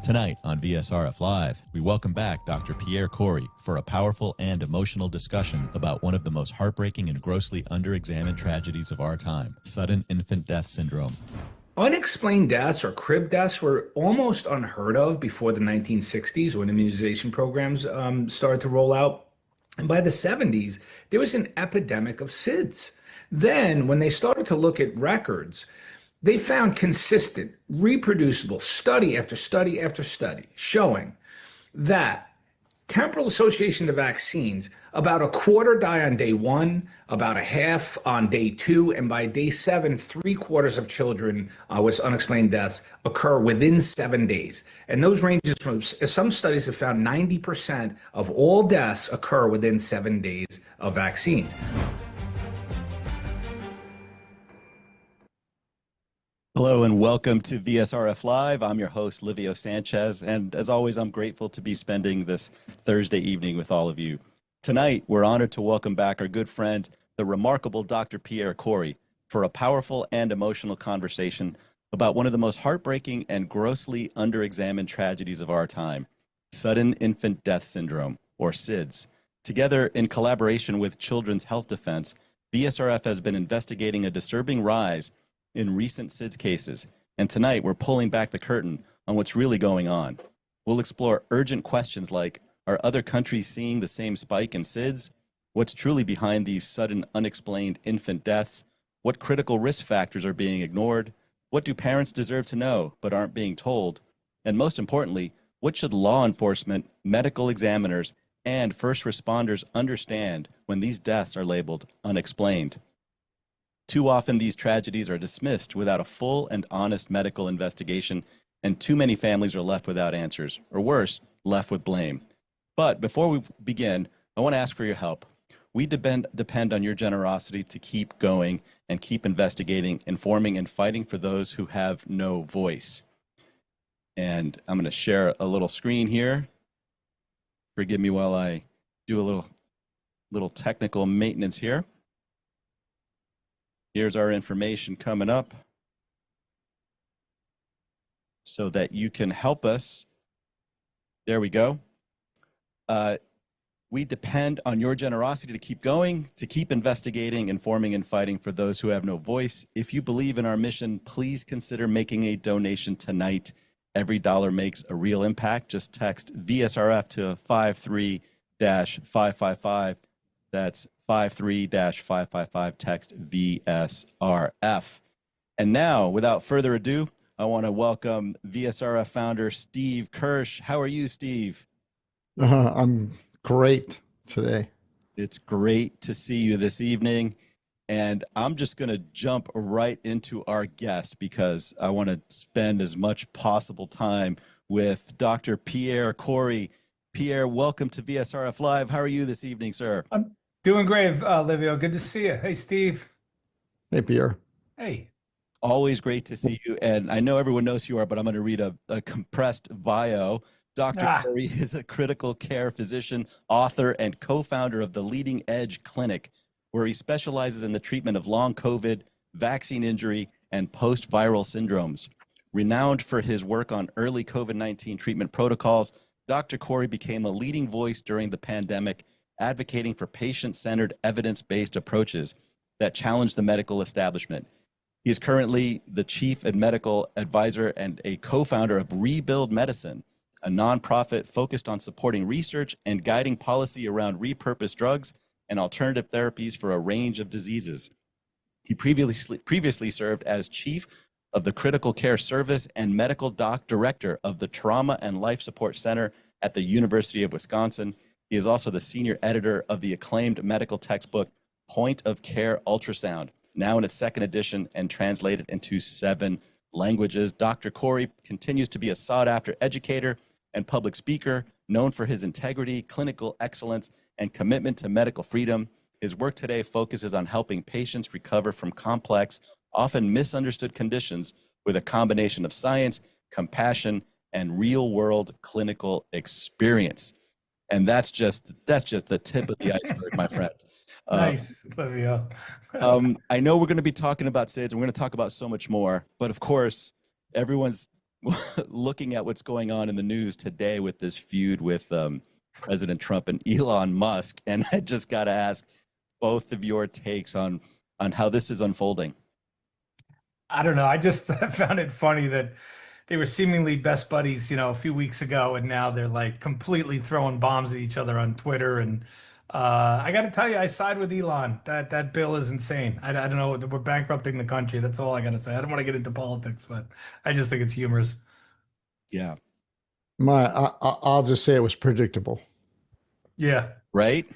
Tonight on VSRF Live, we welcome back Dr. Pierre Kory for a powerful and emotional discussion about one of the most heartbreaking and grossly underexamined tragedies of our time, sudden infant death syndrome. Unexplained deaths or crib deaths were almost unheard of before the 1960s when immunization programs started to roll out. And by the 70s, there was an epidemic of SIDS. Then, when they started to look at records, they found consistent, reproducible study after study after study showing that temporal association to vaccines, about a quarter die on day one, about a half on day two, and by day seven, 3/4 of children with unexplained deaths occur within 7 days. And those ranges from, some studies have found 90% of all deaths occur within 7 days of vaccines. Hello and welcome to VSRF Live. I'm your host, Livio Sanchez, and as always, I'm grateful to be spending this Thursday evening with all of you. Tonight, we're honored to welcome back our good friend, the remarkable Dr. Pierre Kory, for a powerful and emotional conversation about one of the most heartbreaking and grossly underexamined tragedies of our time, sudden infant death syndrome, or SIDS. Together, in collaboration with Children's Health Defense, VSRF has been investigating a disturbing rise in recent SIDS cases, and tonight we're pulling back the curtain on what's really going on. We'll explore urgent questions like, are other countries seeing the same spike in SIDS? What's truly behind these sudden unexplained infant deaths? What critical risk factors are being ignored? What do parents deserve to know but aren't being told? And most importantly, what should law enforcement, medical examiners, and first responders understand when these deaths are labeled unexplained? Too often these tragedies are dismissed without a full and honest medical investigation, and too many families are left without answers, or worse, left with blame. But before we begin, I want to ask for your help. We depend on your generosity to keep going and keep investigating, informing, and fighting for those who have no voice. And I'm going to share a little screen here. Forgive me while I do a little technical maintenance here. Here's our information coming up so that you can help us. There we go. We depend on your generosity to keep going, to keep investigating, informing, and fighting for those who have no voice. If you believe in our mission, please consider making a donation tonight. Every dollar makes a real impact. Just text VSRF to 53-555. That's 53-555, text VSRF. And now, without further ado, I want to welcome VSRF founder Steve Kirsch. How are you, Steve? I'm great today. It's great to see you this evening. And I'm just going to jump right into our guest because I want to spend as much possible time with Dr. Pierre Kory. Pierre, welcome to VSRF Live. How are you this evening, sir? I'm doing great, Livio. Good to see you. Hey, Steve. Hey, Pierre. Hey. Always great to see you. And I know everyone knows who you are, but I'm going to read a compressed bio. Dr. Kory is a critical care physician, author, and co-founder of the Leading Edge Clinic, where he specializes in the treatment of long COVID, vaccine injury, and post-viral syndromes. Renowned for his work on early COVID-19 treatment protocols, Dr. Kory became a leading voice during the pandemic, advocating for patient-centered, evidence-based approaches that challenge the medical establishment. He is currently the chief and medical advisor and a co-founder of Rebuild Medicine, a nonprofit focused on supporting research and guiding policy around repurposed drugs and alternative therapies for a range of diseases. He previously served as chief of the Critical Care Service and medical director of the Trauma and Life Support Center at the University of Wisconsin. He is also the senior editor of the acclaimed medical textbook, Point of Care Ultrasound, now in its second edition and translated into 7 languages. Dr. Kory continues to be a sought-after educator and public speaker, known for his integrity, clinical excellence, and commitment to medical freedom. His work today focuses on helping patients recover from complex, often misunderstood conditions with a combination of science, compassion, and real-world clinical experience. And that's just the tip of the iceberg, my friend. Nice, Livio. I know we're going to be talking about SIDS, and we're going to talk about so much more. But of course, everyone's looking at what's going on in the news today with this feud with President Trump and Elon Musk, and I just got to ask both of your takes on how this is unfolding. I don't know. I just found it funny that they were seemingly best buddies, a few weeks ago, and now they're like completely throwing bombs at each other on Twitter. And I got to tell you, I side with Elon. That bill is insane. I don't know. We're bankrupting the country. That's all I got to say. I don't want to get into politics, but I just think it's humorous. Yeah. I'll just say it was predictable. Yeah. Right?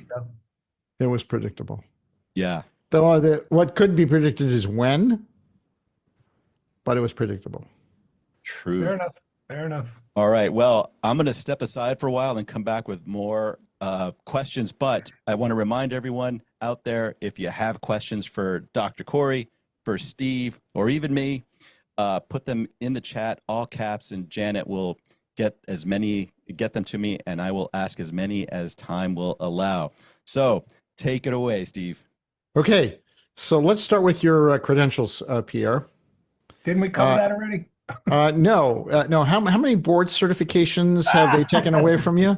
It was predictable. Yeah. Though what could be predicted is when, but it was predictable. True. Fair enough. Fair enough. All right. Well, I'm going to step aside for a while and come back with more questions, but I want to remind everyone out there, if you have questions for Dr. Kory, for Steve, or even me, put them in the chat, all caps, and Janet will get them to me, and I will ask as many as time will allow. So take it away, Steve. Okay. So let's start with your credentials, Pierre. Didn't we cover that already? No. How many board certifications have they taken away from you?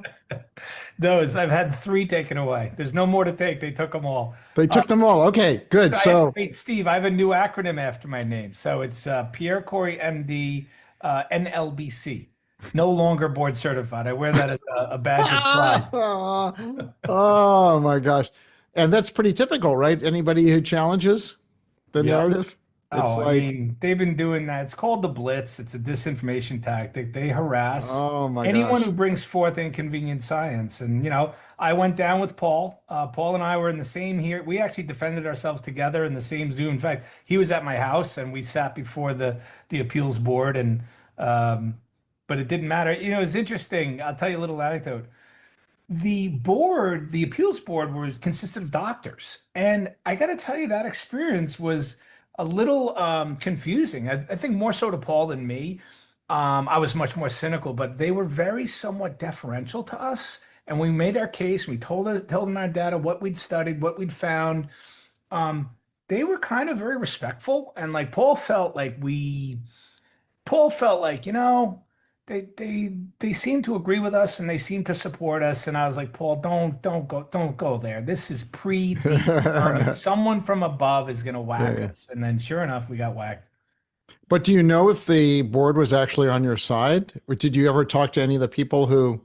Those I've had 3 taken away. There's no more to take. They took them all. They took them all. Okay, good. Wait, Steve, I have a new acronym after my name. So it's Pierre Kory, MD, NLBC. No longer board certified. I wear that as a badge of pride. Oh my gosh. And that's pretty typical, right? Anybody who challenges the narrative. It's I mean, they've been doing that. It's called the Blitz. It's a disinformation tactic. They harass anyone who brings forth inconvenient science. And, I went down with Paul. Paul and I were in the same here. We actually defended ourselves together in the same Zoom. In fact, he was at my house and we sat before the appeals board. And but it didn't matter. It's interesting. I'll tell you a little anecdote. The appeals board consisted of doctors. And I got to tell you, that experience was a little confusing. I think more so to Paul than me. I was much more cynical, but they were very somewhat deferential to us. And we made our case. We told them our data, what we'd studied, what we'd found. They were kind of very respectful. And like Paul felt like, they seem to agree with us and they seem to support us. And I was like, Paul, don't go there. This is predetermined. Someone from above is going to whack us. And then sure enough, we got whacked. But do you know if the board was actually on your side? Or did you ever talk to any of the people who?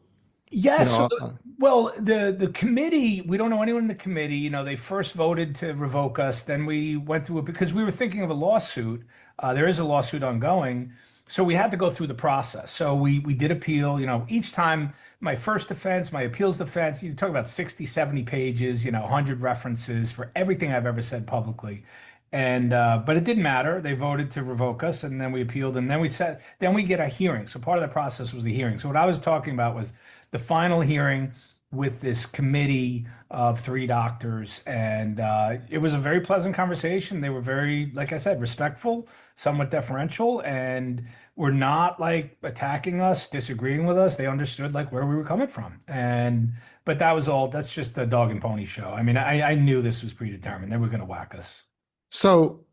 Yes. The committee, we don't know anyone in the committee. They first voted to revoke us. Then we went through it because we were thinking of a lawsuit. There is a lawsuit ongoing. So we had to go through the process. So we did appeal, each time my first defense, my appeals defense, you talk about 60, 70 pages, 100 references for everything I've ever said publicly. And, but it didn't matter. They voted to revoke us and then we appealed and then we get a hearing. So part of the process was the hearing. So what I was talking about was the final hearing with this committee of 3 doctors. And it was a very pleasant conversation. They were very, like I said, respectful, somewhat deferential, and were not like attacking us, disagreeing with us. They understood like where we were coming from. But that was all, that's just a dog and pony show. I mean, I knew this was predetermined. They were going to whack us. So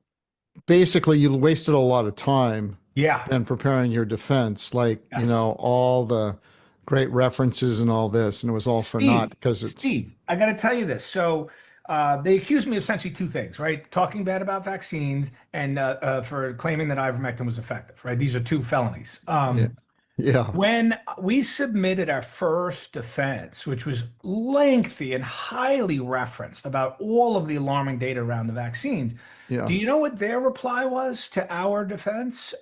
basically you wasted a lot of time Yeah. in preparing your defense, like, Yes. all the great references and all this, and it was all for naught because it's Steve, I got to tell you this. So they accused me of essentially 2 things, right? Talking bad about vaccines and for claiming that ivermectin was effective, right? These are 2 felonies. yeah. When we submitted our first defense, which was lengthy and highly referenced about all of the alarming data around the vaccines, Yeah. do you know what their reply was to our defense?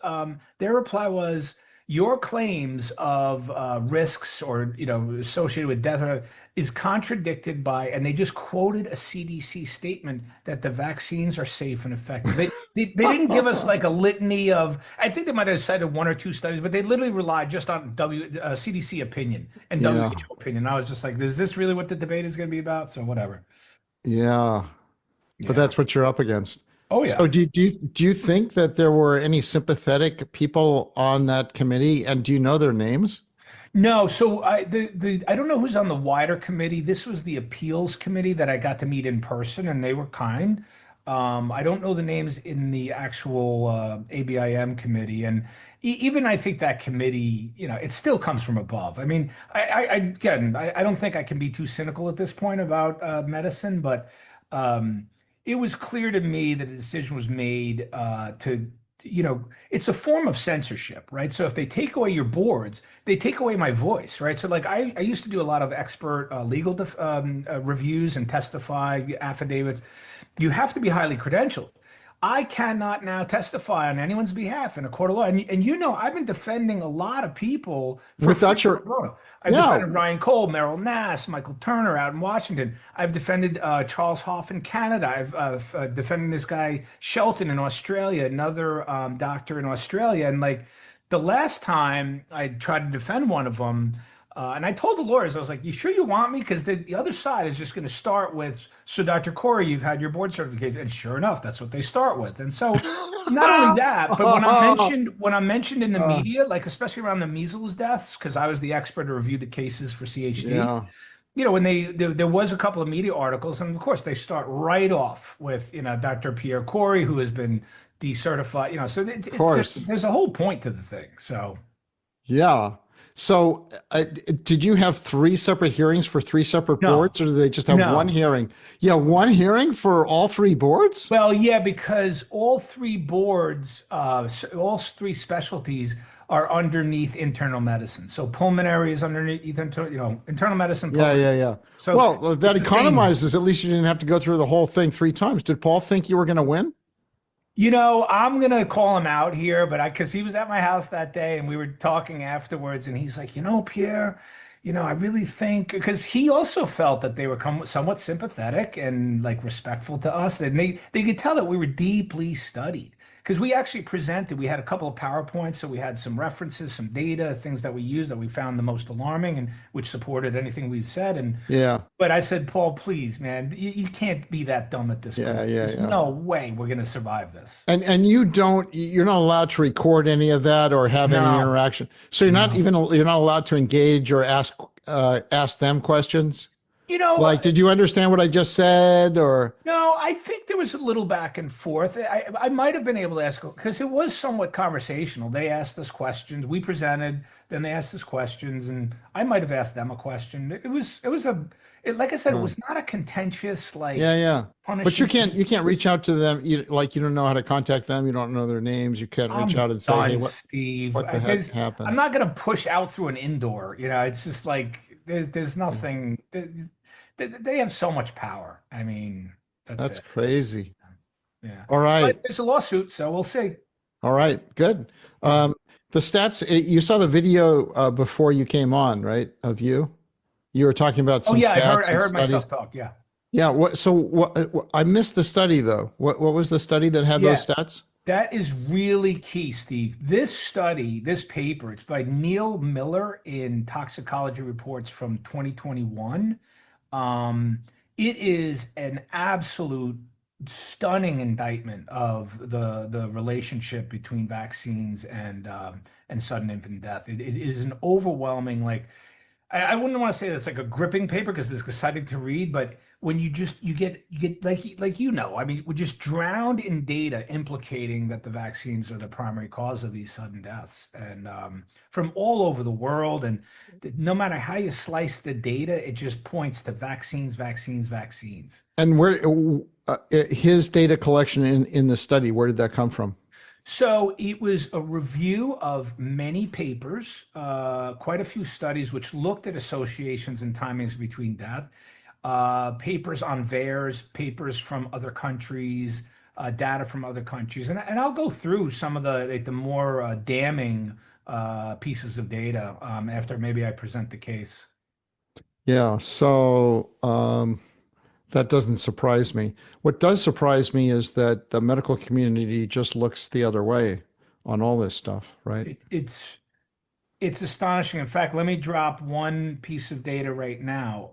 Their reply was, your claims of risks or associated with death is contradicted by, and they just quoted a CDC statement that the vaccines are safe and effective. They didn't give us like a litany of. I think they might have cited 1 or 2 studies, but they literally relied just on CDC opinion and WHO opinion. I was just like, is this really what the debate is going to be about? So whatever. Yeah. But that's what you're up against. Oh yeah. So do you think that there were any sympathetic people on that committee, and do you know their names? No, so I don't know who's on the wider committee. This was the appeals committee that I got to meet in person, and they were kind. I don't know the names in the actual ABIM committee, and even I think that committee, it still comes from above. I mean, I don't think I can be too cynical at this point about medicine, but it was clear to me that a decision was made it's a form of censorship, right? So if they take away your boards, they take away my voice, right? So like I used to do a lot of expert legal reviews and testify affidavits. You have to be highly credentialed. I cannot now testify on anyone's behalf in a court of law. And I've been defending a lot of people for Without free your, pro bono. I've yeah, defended Ryan Cole, Merrill Nass, Michael Turner out in Washington. I've defended Charles Hoff in Canada. I've defended this guy Shelton in Australia, another doctor in Australia. And like the last time I tried to defend one of them, and I told the lawyers, I was like, you sure you want me? Because the other side is just going to start with, so Dr. Kory, you've had your board certification. And sure enough, that's what they start with. And so not only that, but when I'm mentioned in the media, like especially around the measles deaths, because I was the expert to review the cases for CHD, yeah, when there was a couple of media articles, and of course they start right off with, Dr. Pierre Kory, who has been decertified, so of course. there's a whole point to the thing. So. Yeah. So, did you have three separate hearings for three separate No. boards, or did they just have No. one hearing? Yeah, one hearing for all three boards? Well, yeah, because all three boards, all three specialties are underneath internal medicine. So pulmonary is underneath, internal medicine. Yeah, yeah, yeah. So well, that it's the same. economizes. At least you didn't have to go through the whole thing three times. Did Paul think you were going to win? I'm gonna call him out here, but because he was at my house that day and we were talking afterwards, and he's like, Pierre, I really think, because he also felt that they were somewhat sympathetic and like respectful to us, and they could tell that we were deeply studied. Because we actually we had a couple of PowerPoints, so we had some references, some data, things that we used that we found the most alarming and which supported anything we said. And Yeah. but I said, Paul, please, man, you can't be that dumb at this point. There's no way we're gonna survive this. And you're not allowed to record any of that or have any No. interaction. So you're not allowed to engage or ask them questions. Like, did you understand what I just said? Or No, I think there was a little back and forth. I might have been able to ask, because it was somewhat conversational. They asked us questions, we presented, then they asked us questions, and I might have asked them a question. Like I said, it was not a contentious, like, yeah. But you punishing. can't reach out to them. You don't know how to contact them. You don't know their names. You can't reach out and say, Done, hey, Steve. what the heck happened? I'm not going to push out through an indoor. It's just like there's nothing. They have so much power. I mean, That's it. crazy. Yeah. All right. But there's a lawsuit, so we'll see. All right. Good. The stats, you saw the video before you came on, right? Of you? You were talking about some stats. I heard myself talk. Yeah. Yeah. I missed the study though. What was the study that had those stats? That is really key, Steve. This paper, it's by Neil Miller in Toxicology Reports from 2021. It is an absolute stunning indictment of the relationship between vaccines and sudden infant death. It is an overwhelming, like, I wouldn't want to say that's like a gripping paper because it's exciting to read, but when you get I mean, we're just drowned in data implicating that the vaccines are the primary cause of these sudden deaths, and from all over the world. And no matter how you slice the data, it just points to vaccines, vaccines, vaccines. And where his data collection in the study, where did that come from? So it was a review of many papers, quite a few studies which looked at associations and timings between death, papers on VAERS, papers from other countries, data from other countries. And I'll go through some of the more damning pieces of data after maybe I present the case. Yeah, so that doesn't surprise me. What does surprise me is that the medical community just looks the other way on all this stuff, right? It's astonishing. In fact, let me drop one piece of data right now.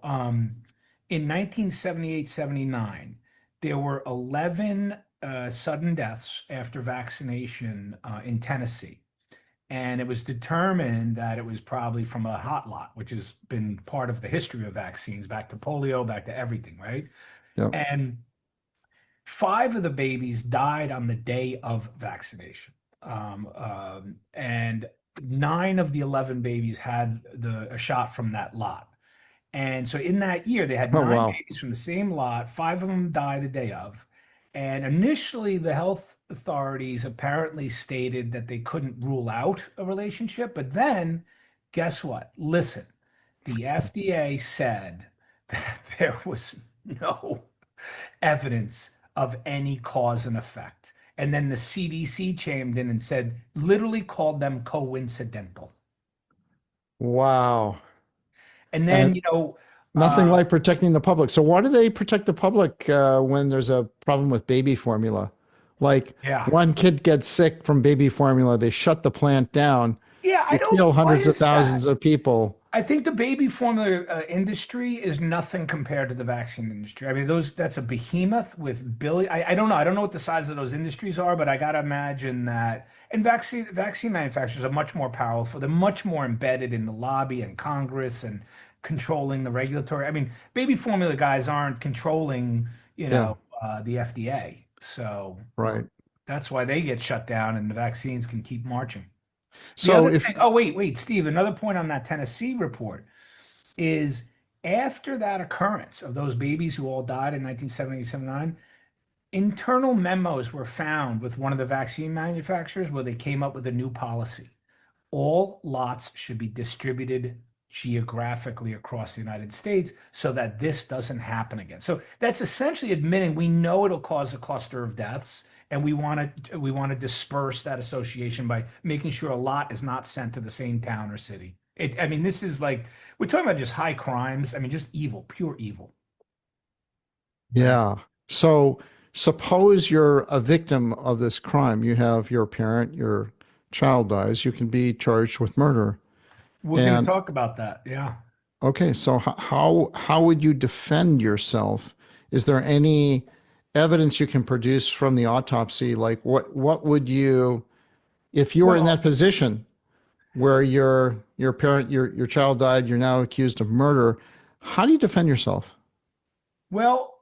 In 1978-79, there were 11 sudden deaths after vaccination in Tennessee. And it was determined that it was probably from a hot lot, which has been part of the history of vaccines, back to polio, back to everything, right? Yep. And 5 of the babies died on the day of vaccination. and 9 of the 11 babies had a shot from that lot. And so in that year, they had Oh, 9 wow. babies from the same lot. 5 of them died the day of. And initially, the health authorities apparently stated that they couldn't rule out a relationship. But then, guess what? Listen, the FDA said that there was no evidence of any cause and effect. And then the CDC chimed in and said, literally called them coincidental. Wow. And then, And nothing like protecting the public. So why do they protect the public when there's a problem with baby formula? Like yeah. one kid gets sick from baby formula, they shut the plant down. Yeah, I You don't. kill Why hundreds of is that? thousands of people. I think the baby formula industry is nothing compared to the vaccine industry. I mean, that's a behemoth with billion. I don't know. I don't know what the size of those industries are, but I gotta imagine that. And vaccine manufacturers are much more powerful. They're much more embedded in the lobby and Congress and controlling the regulatory. I mean, baby formula guys aren't controlling, Yeah, the FDA. So right. that's why they get shut down and the vaccines can keep marching. The So other if thing, oh, wait, Steve, another point on that Tennessee report is after that occurrence of those babies who all died in 1978, internal memos were found with one of the vaccine manufacturers where they came up with a new policy. All lots should be distributed geographically across the United States so that this doesn't happen again. So that's essentially admitting we know it'll cause a cluster of deaths, and we want to disperse that association by making sure a lot is not sent to the same town or city. I mean, this is like we're talking about just high crimes. I mean, just evil, pure evil, right? Yeah. So suppose you're a victim of this crime. You have your parent, your child dies, you can be charged with murder. We're going to And talk about that. Yeah. okay, so how would you defend yourself? Is there any evidence you can produce from the autopsy? Like what would you, if you were in that Well, position where your parent, your child died, you're now accused of murder, how do you defend yourself? Well,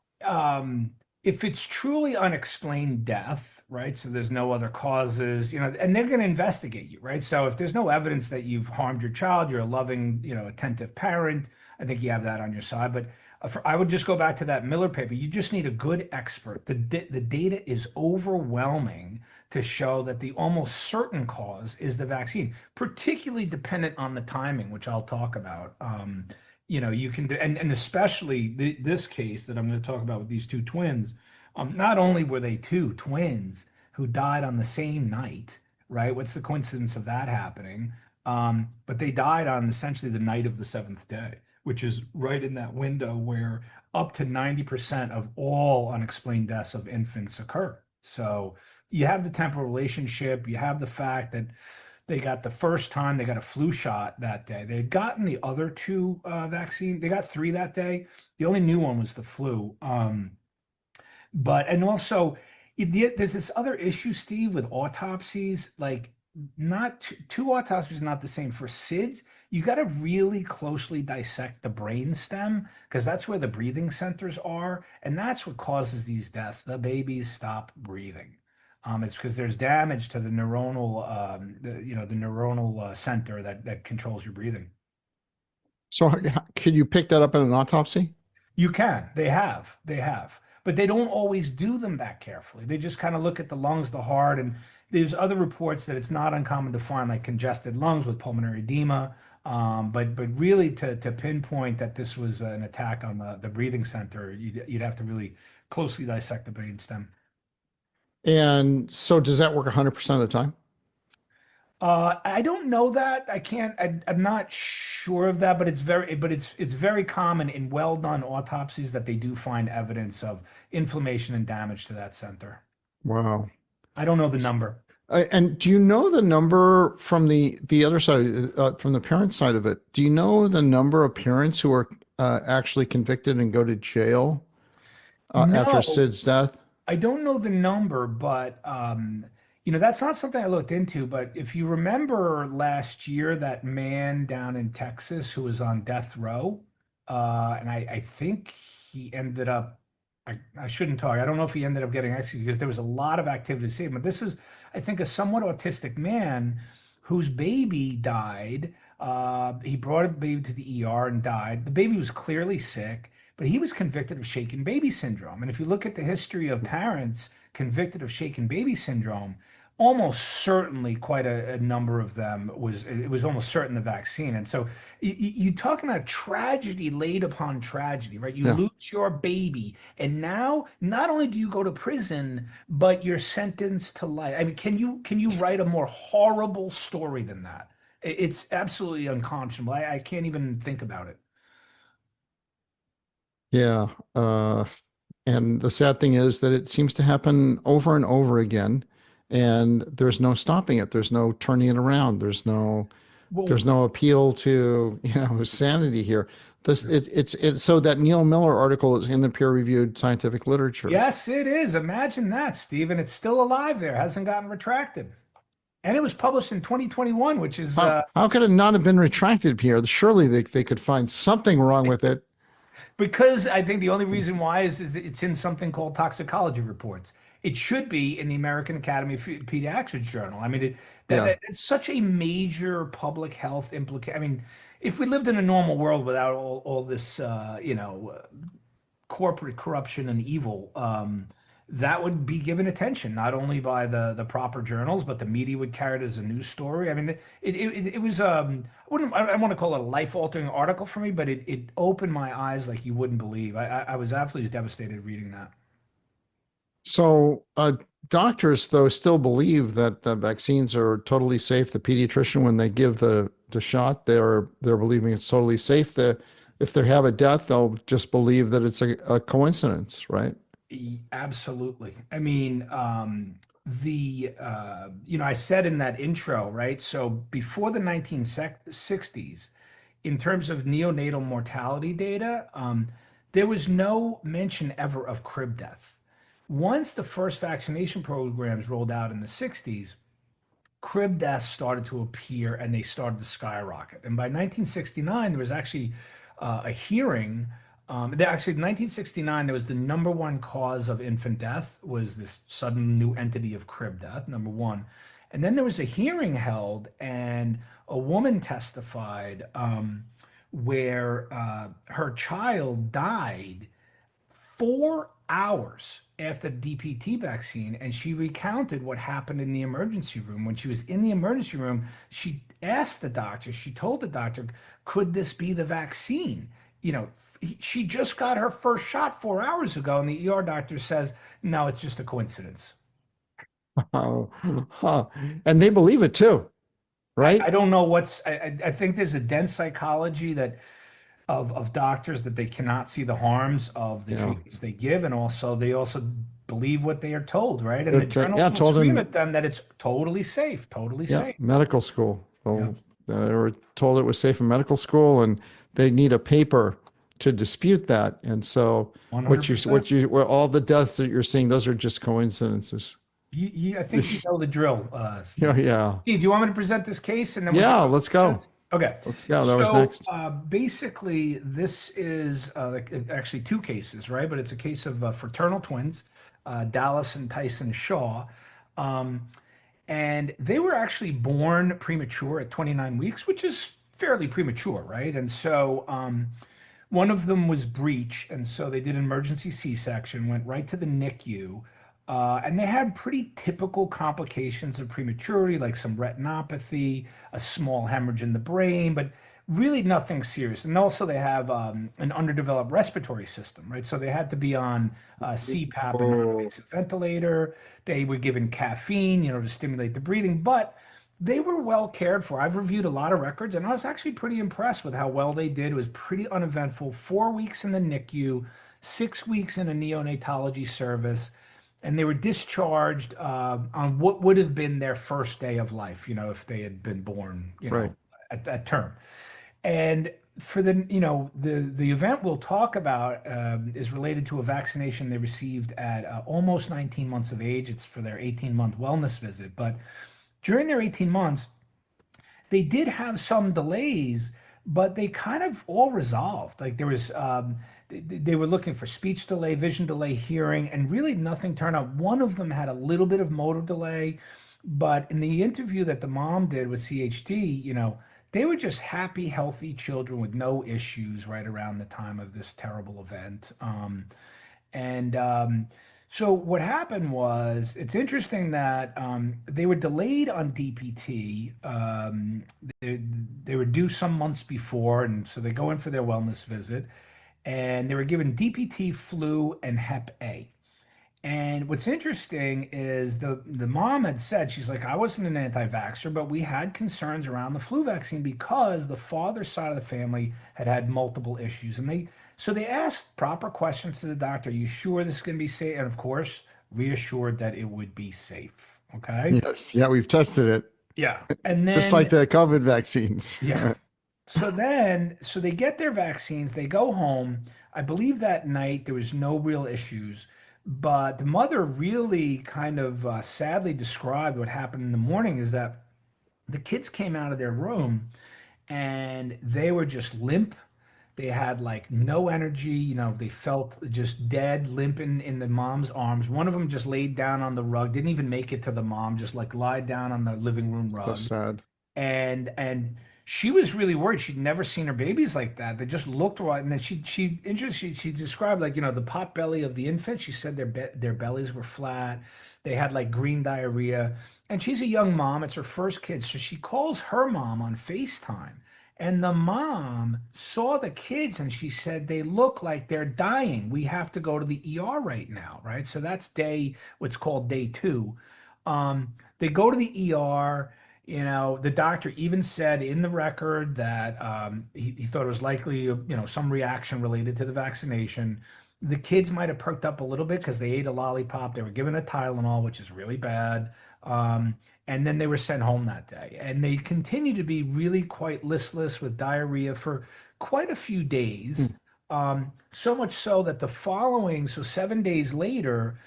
if it's truly unexplained death, right? So there's no other causes, and they're going to investigate you, right? So if there's no evidence that you've harmed your child, you're a loving, attentive parent, I think you have that on your side. But I would just go back to that Miller paper. You just need a good expert. The data is overwhelming to show that the almost certain cause is the vaccine, particularly dependent on the timing, which I'll talk about. You can do, and especially this case that I'm going to talk about with these two twins. Not only were they two twins who died on the same night, right? What's the coincidence of that happening? But they died on essentially the night of the seventh day, which is right in that window where up to 90% of all unexplained deaths of infants occur. So you have the temporal relationship, you have the fact that they got the first time they got a flu shot that day. They had gotten the other two vaccine. They got 3 that day. The only new one was the flu. But and also there's this other issue, Steve, with autopsies. Like not two autopsies are not the same. For SIDS, you got to really closely dissect the brain stem because that's where the breathing centers are, and that's what causes these deaths. The babies stop breathing. It's because there's damage to the neuronal, the neuronal center that controls your breathing. So could you pick that up in an autopsy? You can. They have, but they don't always do them that carefully. They just kind of look at the lungs, the heart, and there's other reports that it's not uncommon to find like congested lungs with pulmonary edema. But really to pinpoint that this was an attack on the breathing center, you'd have to really closely dissect the brain stem. And so does that work 100% of the time? I don't know that. I can't. I'm not sure of that, but it's very common in well done autopsies that they do find evidence of inflammation and damage to that center. Wow. I don't know the number. And do you know the number from the other side, from the parent side of it? Do you know the number of parents who are actually convicted and go to jail after No, Sid's death? I don't know the number, but that's not something I looked into. But if you remember last year, that man down in Texas who was on death row, and I think he ended up I shouldn't talk. I don't know if he ended up getting executed because there was a lot of activity to see him. But this was, I think, a somewhat autistic man whose baby died. He brought a baby to the ER and died. The baby was clearly sick, but he was convicted of shaken baby syndrome. And if you look at the history of parents convicted of shaken baby syndrome, almost certainly quite a number of them it was almost certain the vaccine. And so you talking about tragedy laid upon tragedy, right? You Yeah. lose your baby, and now not only do you go to prison, but you're sentenced to life. I mean, can you write a more horrible story than that? It's absolutely unconscionable. I can't even think about it. Yeah. And the sad thing is that it seems to happen over and over again, and there's no stopping it. There's no turning it around. Well, There's no appeal to, sanity here. So that Neil Miller article is in the peer-reviewed scientific literature. yes, it is. Imagine that, Stephen. It's still alive there, hasn't gotten retracted. And it was published in 2021, which is How could it not have been retracted, Pierre? Surely they could find something wrong with it. because I think the only reason why is it's in something called toxicology reports. It should be in the American Academy of Pediatrics journal. I mean, Yeah. it's such a major public health implication. I mean, if we lived in a normal world without all this, corporate corruption and evil, that would be given attention not only by the proper journals, but the media would carry it as a news story. I mean, it was I don't want to call it a life altering article for me, but it opened my eyes like you wouldn't believe. I was absolutely devastated reading that. So, doctors, though, still believe that the vaccines are totally safe. The pediatrician, when they give the shot, they're believing it's totally safe. If they have a death, they'll just believe that it's a coincidence, right? Absolutely. I mean, I said in that intro, right? So before the 1960s, in terms of neonatal mortality data, there was no mention ever of crib death. Once the first vaccination programs rolled out in the 60s, crib deaths started to appear and they started to skyrocket. And by 1969, there was actually a hearing. Actually, in 1969, there was the number one cause of infant death was this sudden new entity of crib death, number one. And then there was a hearing held, and a woman testified where her child died 4 hours after the DPT vaccine, and she recounted what happened in the emergency room. When she was in the emergency room, she asked the doctor, she told the doctor, could this be the vaccine? She just got her first shot 4 hours ago, and the ER doctor says, no, it's just a coincidence. Oh, huh. And they believe it too, right? I don't know I think there's a dense psychology that of doctors that they cannot see the harms of the Yeah. treatments they give, and they also believe what they are told, right? And the It, journals yeah, will told scream them, at them that it's totally safe, totally yeah, safe. medical school. Yeah, Well, they were told it was safe in medical school, and they need a paper to dispute that. And so, 100%. all the deaths that you're seeing, those are just coincidences. I think you know the drill, Yeah, Steve. yeah, Steve, do you want me to present this case and then we can yeah. talk Let's go. sense? Okay. Let's go. That was So next. basically, this is actually two cases, right? But it's a case of fraternal twins, Dallas and Tyson Shaw. Um, and they were actually born premature at 29 weeks, which is fairly premature, right? And so one of them was breech, and so they did an emergency C-section, went right to the NICU, and they had pretty typical complications of prematurity, like some retinopathy, a small hemorrhage in the brain, but really nothing serious. And also they have an underdeveloped respiratory system, right? So they had to be on CPAP and non-invasive ventilator. They were given caffeine, to stimulate the breathing, but they were well cared for. I've reviewed a lot of records, and I was actually pretty impressed with how well they did. It was pretty uneventful. 4 weeks in the NICU, 6 weeks in a neonatology service, and they were discharged on what would have been their first day of life, if they had been born, Right. at that term. And for the event we'll talk about is related to a vaccination they received at almost 19 months of age. It's for their 18-month wellness visit, but during their 18 months, they did have some delays but they kind of all resolved. Like there was, they were looking for speech delay, vision delay, hearing, and really nothing turned up. One of them had a little bit of motor delay, but in the interview that the mom did with CHD, they were just happy, healthy children with no issues right around the time of this terrible event. And so what happened was, it's interesting that they were delayed on DPT. They were due some months before, and so they go in for their wellness visit, and they were given DPT, flu, and Hep A. And what's interesting is the mom had said, she's like, I wasn't an anti-vaxxer, but we had concerns around the flu vaccine because the father's side of the family had had multiple issues. And they asked proper questions to the doctor. Are you sure this is going to be safe? And of course, reassured that it would be safe. Okay. Yes. Yeah, we've tested it. Yeah. And Just then, like the COVID vaccines. yeah. So they get their vaccines, they go home. I believe that night there was no real issues, but the mother really kind of sadly described what happened in the morning is that the kids came out of their room and they were just limp. They had like no energy, they felt just dead, limp in the mom's arms. One of them just laid down on the rug, didn't even make it to the mom, just like lied down on the living room So rug. sad. And she was really worried. She'd never seen her babies like that. They just looked right, and then she described, like, the pot belly of the infant. She said their bellies were flat. They had like green diarrhea, and she's a young mom. It's her first kid, so she calls her mom on FaceTime. And the mom saw the kids and she said, they look like they're dying. We have to go to the ER right now, right? So that's what's called day 2. They go to the ER. The doctor even said in the record that he thought it was likely, some reaction related to the vaccination. The kids might have perked up a little bit because they ate a lollipop. They were given a Tylenol, which is really bad. And then they were sent home that day. And they continued to be really quite listless with diarrhea for quite a few days. So much so that so 7 days later,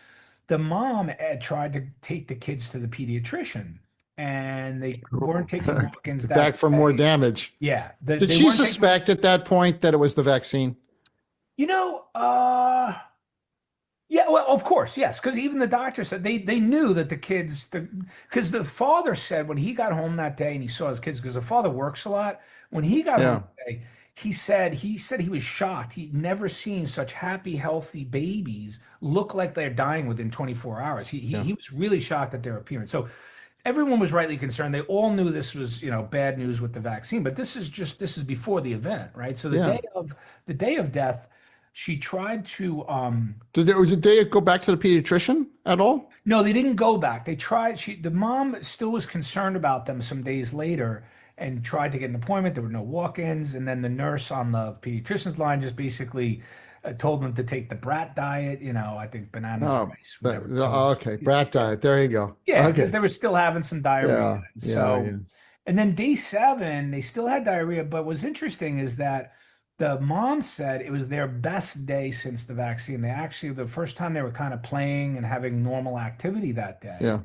the mom had tried to take the kids to the pediatrician. And they weren't taking walk-ins that Back for more day. damage. Yeah. Did she suspect at that point that it was the vaccine? Yeah, well, of course, yes, because even the doctor said they knew that the kids, because the father said when he got home that day and he saw his kids, because the father works a lot, when he got home that day, he said he was shocked. He'd never seen such happy, healthy babies look like they're dying within 24 hours. He was really shocked at their appearance. So everyone was rightly concerned. They all knew this was, bad news with the vaccine, but this is before the event, right? So the day of death, she tried to Did they go back to the pediatrician at all? No, they didn't go back. They tried, the mom still was concerned about them some days later and tried to get an appointment. There were no walk-ins, and then the nurse on the pediatrician's line just basically told them to take the brat diet, I think bananas, rice, whatever. Okay, brat diet. There you go. Yeah, Okay. because they were still having some diarrhea. Yeah. And then day 7, they still had diarrhea. But what's interesting is that the mom said it was their best day since the vaccine. They actually, the first time they were kind of playing and having normal activity that day. Yeah.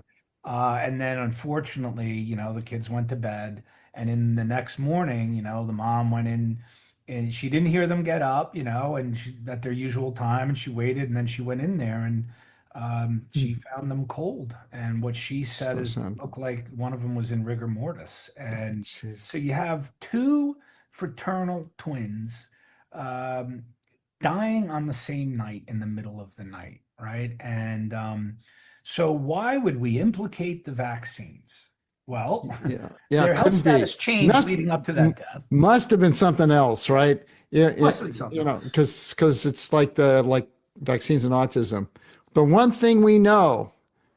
And then unfortunately, the kids went to bed. And in the next morning, the mom went in and she didn't hear them get up, and at their usual time, and she waited, and then she went in there and she found them cold. And what she said is it looked like one of them was in rigor mortis. And so you have 2 fraternal twins dying on the same night in the middle of the night, right? And so why would we implicate the vaccines? Well, their health status changed leading up to that death. Must have been something else, right? Must have been something else. Because it's like vaccines and autism. The one thing we know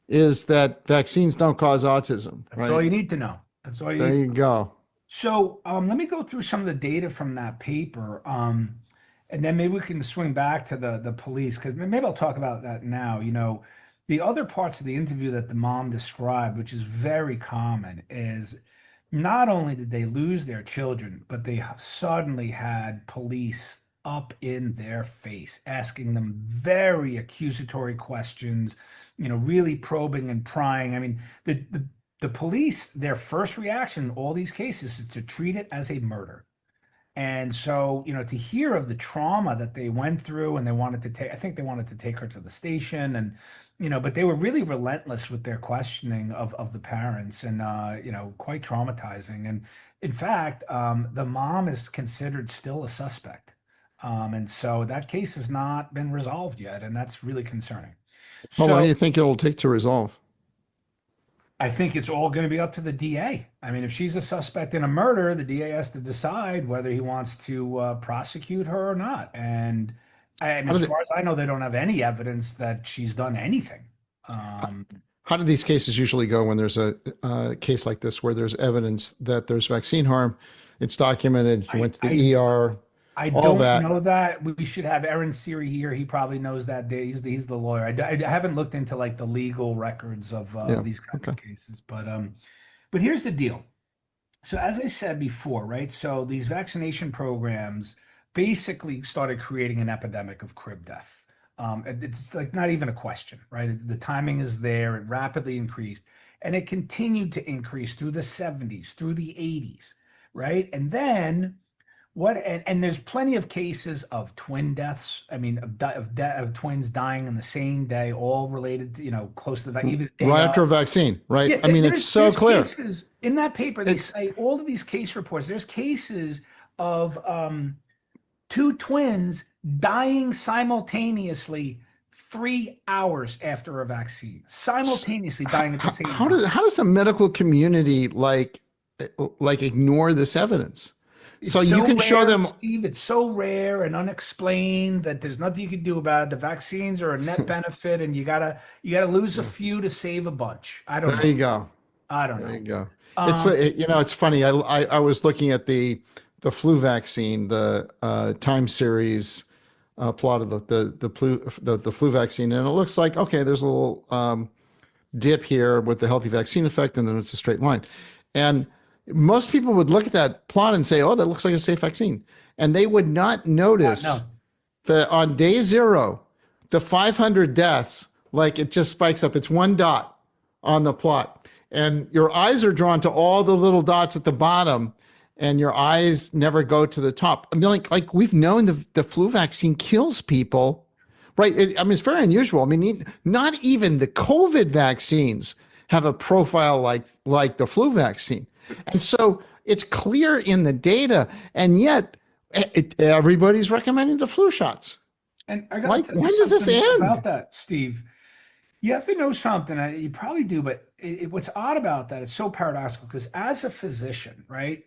is that vaccines don't cause autism. That's all you need to know. That's all you need. There you go. So let me go through some of the data from that paper, and then maybe we can swing back to the police, because maybe I'll talk about that now. The other parts of the interview that the mom described, which is very common, is not only did they lose their children, but they suddenly had police up in their face, asking them very accusatory questions, really probing and prying. I mean, the police, their first reaction in all these cases is to treat it as a murder. And so, to hear of the trauma that they went through and I think they wanted to take her to the station and, but they were really relentless with their questioning of the parents and, quite traumatizing. And in fact, the mom is considered still a suspect. And so that case has not been resolved yet. And that's really concerning. How long do So you think it'll take to resolve? I think it's all going to be up to the DA. I mean, if she's a suspect in a murder, the DA has to decide whether he wants to prosecute her or not. And How do as they, far as I know, they don't have any evidence that she's done anything. Um, how do these cases usually go when there's a case like this where there's evidence that there's vaccine harm? It's documented. You I, went to I the ER, I all don't that. know that. We should have Aaron Siri here. He probably knows that. He's the lawyer. I haven't looked into like the legal records Yeah. of these kinds Okay. of cases, but here's the deal. So as I said before, right? So these vaccination programs basically started creating an epidemic of crib death. It's like not even a question, right? The timing is there. It rapidly increased, and it continued to increase through the 70s, through the 80s, right? And then and there's plenty of cases of twin deaths. I mean, of twins dying in the same day, all related to, close to the even the day Right of. after a vaccine, right? Yeah, I mean, it's so there's clear. cases in that paper. They It's cite all of these case reports. There's cases of two twins dying simultaneously 3 hours after a vaccine, simultaneously dying at the same time. how does the medical community ignore this evidence? So It's you so can show rare, them. Steve. It's so rare and unexplained that there's nothing you can do about it. The vaccines are a net benefit, and you gotta lose a Yeah, few to save a bunch. I don't there know. you go. I don't There you know. go. Um, It's funny. I was looking at the flu vaccine, the time series plot of the flu vaccine, and it looks like okay, there's a little dip here with the healthy vaccine effect, and then it's a straight line. And most people would look at that plot and say, "Oh, that looks like a safe vaccine," and they would not notice no. that on day zero, the 500 deaths, like it just spikes up. It's one dot on the plot, and your eyes are drawn to all the little dots at the bottom, and your eyes never go to the top. I mean, like we've known the flu vaccine kills people, right? I mean, it's very unusual. I mean, not even the COVID vaccines have a profile like the flu vaccine, and so it's clear in the data, and yet everybody's recommending the flu shots. And I gotta Like, tell you when does this something about end? that, Steve. You have to know something. You probably do, but what's odd about that is so paradoxical because as a physician, right?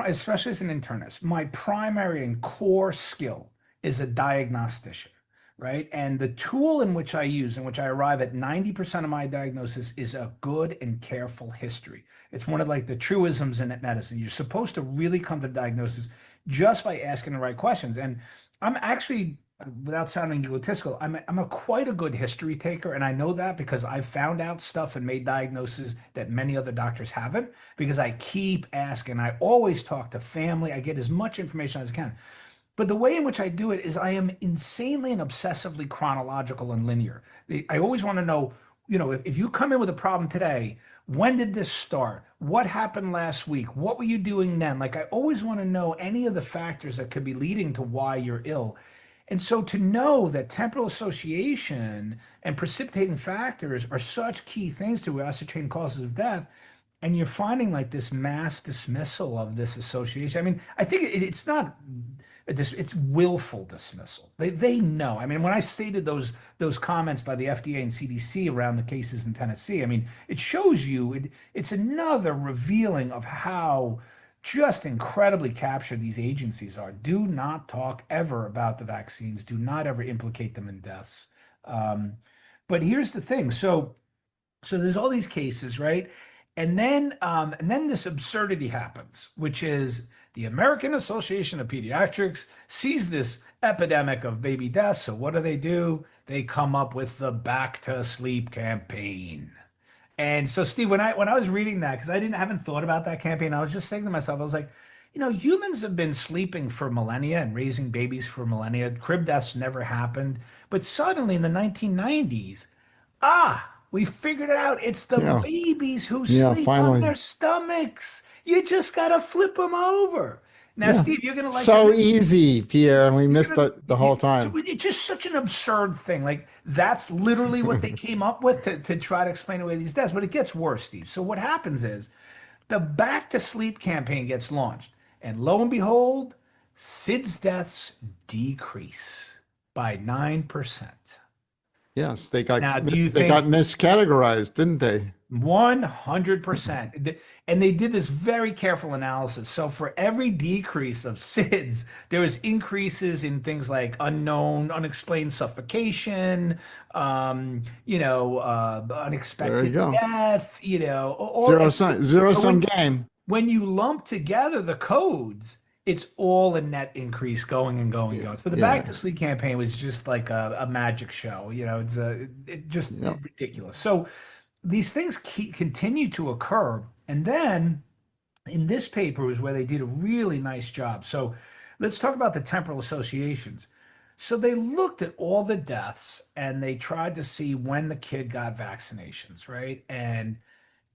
Especially as an internist, my primary and core skill is a diagnostician, right? And the tool in which I use, in which I arrive at 90% of my diagnosis, is a good and careful history. It's one of like the truisms in medicine. You're supposed to really come to diagnosis just by asking the right questions. And I'm actually, without sounding egotistical, I'm a quite a good history taker, and I know that because I've found out stuff and made diagnoses that many other doctors haven't. Because I keep asking, I always talk to family, I get as much information as I can. But the way in which I do it is I am insanely and obsessively chronological and linear. I always want to know, if you come in with a problem today, when did this start? What happened last week? What were you doing then? Like, I always want to know any of the factors that could be leading to why you're ill. And so to know that temporal association and precipitating factors are such key things to ascertain causes of death, and you're finding like this mass dismissal of this association. I mean, I think it's not it's willful dismissal. They know. I mean, when I stated those comments by the FDA and CDC around the cases in Tennessee, I mean, it shows you it's another revealing of how just incredibly captured these agencies are. Do not talk ever about the vaccines. Do not ever implicate them in deaths. Um, but here's the thing. So there's all these cases, right? And then this absurdity happens, which is the American Association of Pediatrics sees this epidemic of baby deaths. So what do? They come up with the Back to Sleep campaign. And so, Steve, when I was reading that, because I haven't thought about that campaign, I was just saying to myself, I was like, humans have been sleeping for millennia and raising babies for millennia. Crib deaths never happened, but suddenly in the 1990s, we figured it out. It's the Yeah, babies who yeah. sleep on Finally, their stomachs. You just gotta flip them over. Now, Yeah. Steve, you're gonna like So this. easy, Pierre. We You're missed gonna, the whole so time. it's just such an absurd thing. Like that's literally what they came up with to try to explain away these deaths. But it gets worse, Steve. So what happens is the Back to Sleep campaign gets launched, and lo and behold, SIDS deaths decrease by 9%. Yes, Now, do you they got think miscategorized, didn't they? 100%? And they did this very careful analysis. So for every decrease of SIDS, there was increases in things like unknown, unexplained suffocation, There you unexpected go. death, all Zero but sum game. when you lump together the codes, it's all a net increase going and going and Yeah, going. So the Back yeah, to Sleep campaign was just like a magic show. It's yeah. ridiculous. So these things continue to occur. And then in this paper is where they did a really nice job. So let's talk about the temporal associations. So they looked at all the deaths and they tried to see when the kid got vaccinations, right? And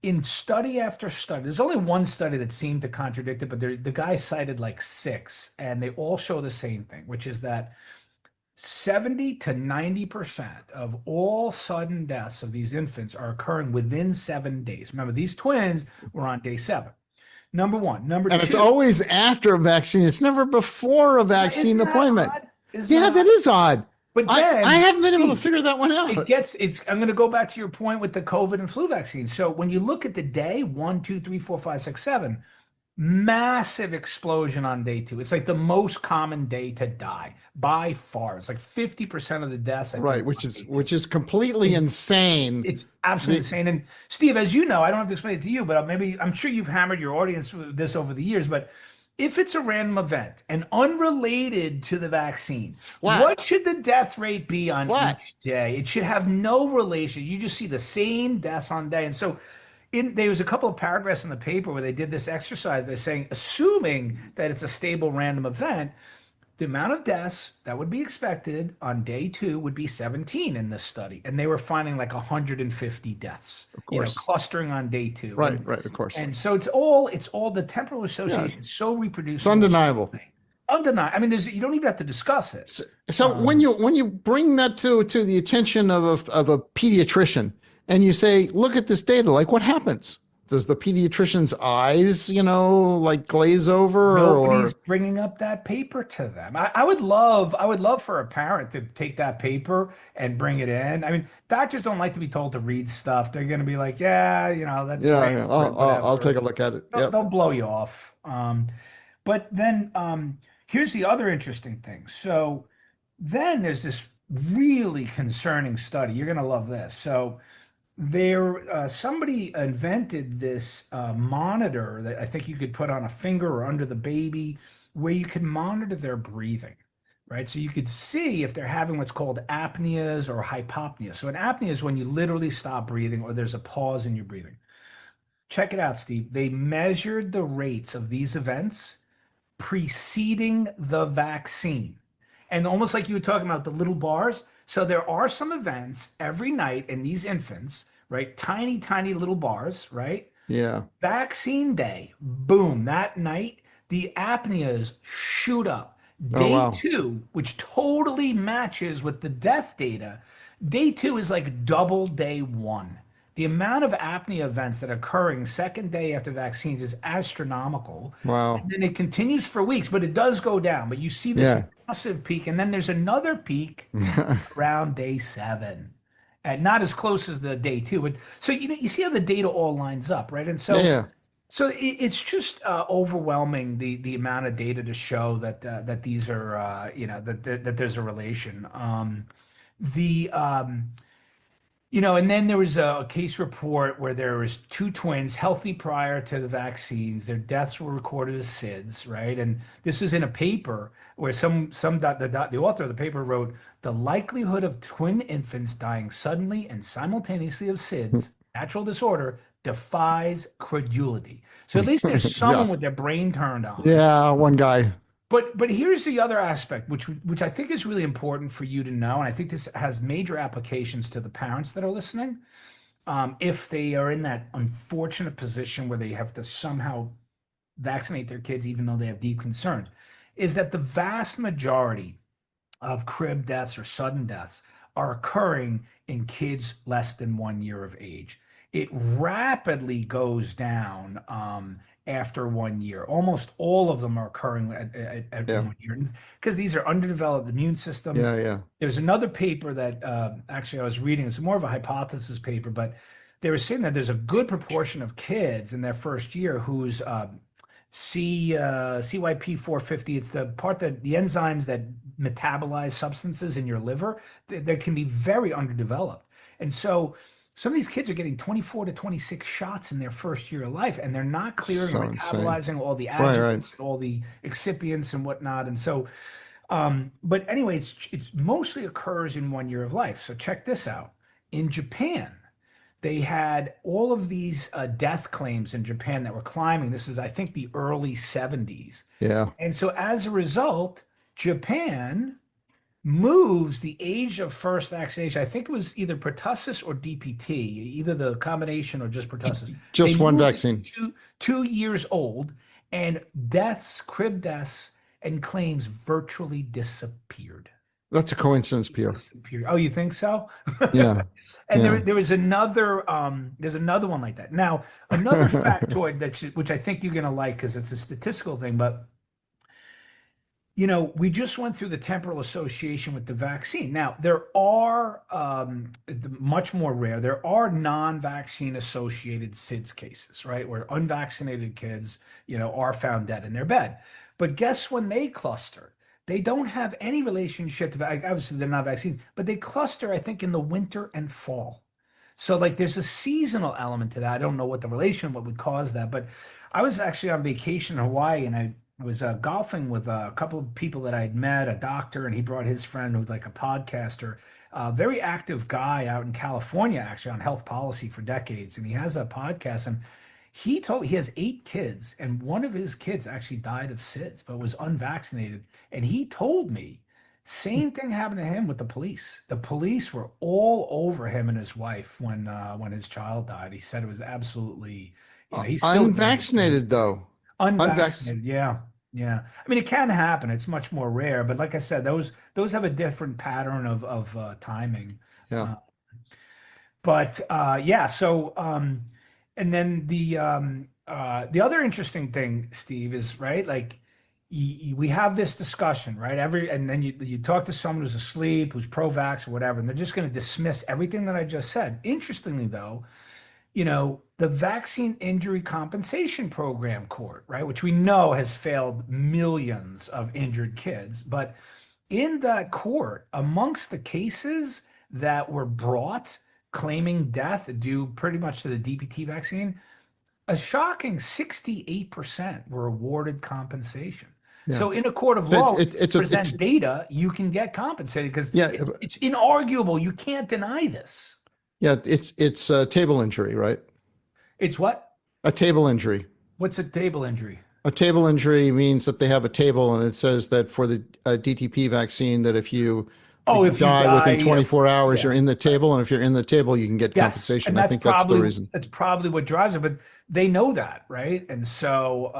in study after study, there's only one study that seemed to contradict it, but the guy cited like six, and they all show the same thing, which is that 70 to 90% of all sudden deaths of these infants are occurring within 7 days. Remember, these twins were on day seven. Number one. Number And it's two, always after a vaccine. It's never before a vaccine isn't that appointment. odd? Isn't Yeah, that that odd? is odd. But I then, haven't been able to Steve, figure that one out. I'm going to go back to your point with the COVID and flu vaccine. So when you look at the day, 1, 2, 3, 4, 5, 6, 7, massive explosion on day two. It's like the most common day to die by far. It's like 50% of the deaths, I think, Right, are on day two. which is completely insane. It's absolutely insane. And Steve, as you know, I don't have to explain it to you, but maybe I'm sure you've hammered your audience with this over the years. But if it's a random event and unrelated to the vaccines, Flat. what should the death rate be on Flat. each day? It should have no relation. You just see the same deaths on day. And so there was a couple of paragraphs in the paper where they did this exercise. They're saying, assuming that it's a stable random event, the amount of deaths that would be expected on day two would be 17 in this study. And they were finding like 150 deaths, Of course. clustering on day two. Right, right, of course. And so it's all the temporal association is so reproducible. It's undeniable. Undeniable. I mean, you don't even have to discuss it. So when you bring that to the attention of a pediatrician and you say, look at this data, like what happens? Does the pediatrician's eyes, like glaze over? Nobody's bringing up that paper to them. I would love for a parent to take that paper and bring it in. I mean, doctors don't like to be told to read stuff. They're going to be like, yeah, that's right. Yeah. I'll take a look at it. They'll blow you off. But then here's the other interesting thing. So then there's this really concerning study. You're going to love this. So somebody invented this monitor that I think you could put on a finger or under the baby, where you could monitor their breathing, right? So you could see if they're having what's called apneas or hypopnea. So an apnea is when you literally stop breathing or there's a pause in your breathing. Check it out, Steve. They measured the rates of these events preceding the vaccine. And almost like you were talking about the little bars. So there are some events every night in these infants, right? Tiny, tiny little bars, right? Yeah. Vaccine day, boom, that night, the apneas shoot up. Day two, which totally matches with the death data, day two is like double day one. The amount of apnea events that are occurring second day after vaccines is astronomical. Wow. And then it continues for weeks, but it does go down. But you see this massive peak, and then there's another peak around day seven. And not as close as the day two. But so you see how the data all lines up, right? And so it's just overwhelming the amount of data to show that these are that there's a relation. And then there was a case report where there was two twins healthy prior to the vaccines. Their deaths were recorded as SIDS, right? And this is in a paper where the author of the paper wrote, the likelihood of twin infants dying suddenly and simultaneously of SIDS, natural disorder, defies credulity. So at least there's someone with their brain turned on. Yeah, one guy. But here's the other aspect, which I think is really important for you to know, and I think this has major applications to the parents that are listening. If they are in that unfortunate position where they have to somehow vaccinate their kids even though they have deep concerns, is that the vast majority of crib deaths or sudden deaths are occurring in kids less than 1 year of age. It rapidly goes down after 1 year. Almost all of them are occurring at Yeah. 1 year because these are underdeveloped immune systems. Yeah, yeah. There's another paper that actually I was reading. It's more of a hypothesis paper, but they were saying that there's a good proportion of kids in their first year whose CYP450, it's the part that the enzymes that metabolize substances in your liver, that can be very underdeveloped. And so some of these kids are getting 24 to 26 shots in their first year of life, and they're not clearing So or insane. metabolizing all the Right, right. adjuvants, all the excipients and whatnot. And so, but anyway, it's mostly occurs in 1 year of life. So check this out. In Japan, they had all of these death claims in Japan that were climbing. This is, I think, the early 70s. Yeah. And so as a result, Japan moves the age of first vaccination. I think it was either pertussis or DPT, either the combination or just pertussis. Just They one moved it vaccine. to 2 years old, and deaths, crib deaths, and claims virtually disappeared. That's a coincidence, Pierre. Disappeared. Oh, you think so? Yeah. And Yeah. there was another there's another one like that. Now, another factoid which I think you're gonna like because it's a statistical thing, but you know, we just went through the temporal association with the vaccine. Now, there are much more rare. There are non-vaccine associated SIDS cases, right, where unvaccinated kids, you know, are found dead in their bed. But guess when they cluster? They don't have any relationship to, obviously they're not vaccines, but they cluster, I think, in the winter and fall. So like there's a seasonal element to that. I don't know what would cause that, but I was actually on vacation in Hawaii, and I was golfing with a couple of people that I'd met, a doctor, and he brought his friend who's like a podcaster, a very active guy out in California, actually on health policy for decades. And he has a podcast, and he has 8 kids, and one of his kids actually died of SIDS, but was unvaccinated. And he told me same thing happened to him with the police. The police were all over him and his wife when his child died. He said it was absolutely, you know, he's still Unvaccinated, though. unvaccinated. Yeah. Yeah. I mean, it can happen. It's much more rare, but like I said, those have a different pattern of timing. Yeah. Yeah. So, and then the other interesting thing, Steve, is right. Like we have this discussion, right? And then you talk to someone who's asleep, who's pro-vax or whatever, and they're just going to dismiss everything that I just said. Interestingly, though, you know, the Vaccine Injury Compensation Program court, right, which we know has failed millions of injured kids, but in that court, amongst the cases that were brought claiming death due pretty much to the DPT vaccine, a shocking 68% were awarded compensation. Yeah. So in a court of law, it's data, you can get compensated because Yeah. it's inarguable. You can't deny this. Yeah, it's a table injury, right? It's what? A table injury. What's a table injury? A table injury means that they have a table, and it says that for the DTP vaccine, that if you die within 24 hours, yeah. you're in the table, and if you're in the table, you can get Yes, compensation. and I think that's the reason. That's probably what drives it, but they know that, right? And so,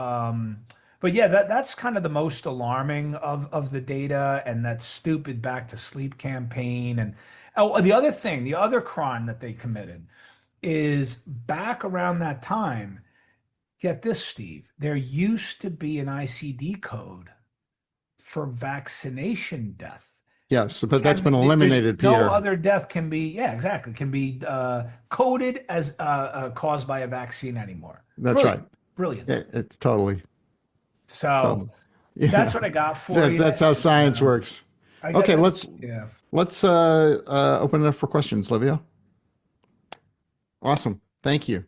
but yeah, that's kind of the most alarming of the data, and that stupid back to sleep campaign. And the other crime that they committed is back around that time. Get this, Steve, there used to be an ICD code for vaccination death. Yes, but that's been eliminated, Peter. No other death can be, can be coded as caused by a vaccine anymore. That's Brilliant. right. Brilliant. Yeah, it's totally. So Yeah. that's what I got for you. That's how science works. Okay, let's open it up for questions, Livia. Awesome. Thank you.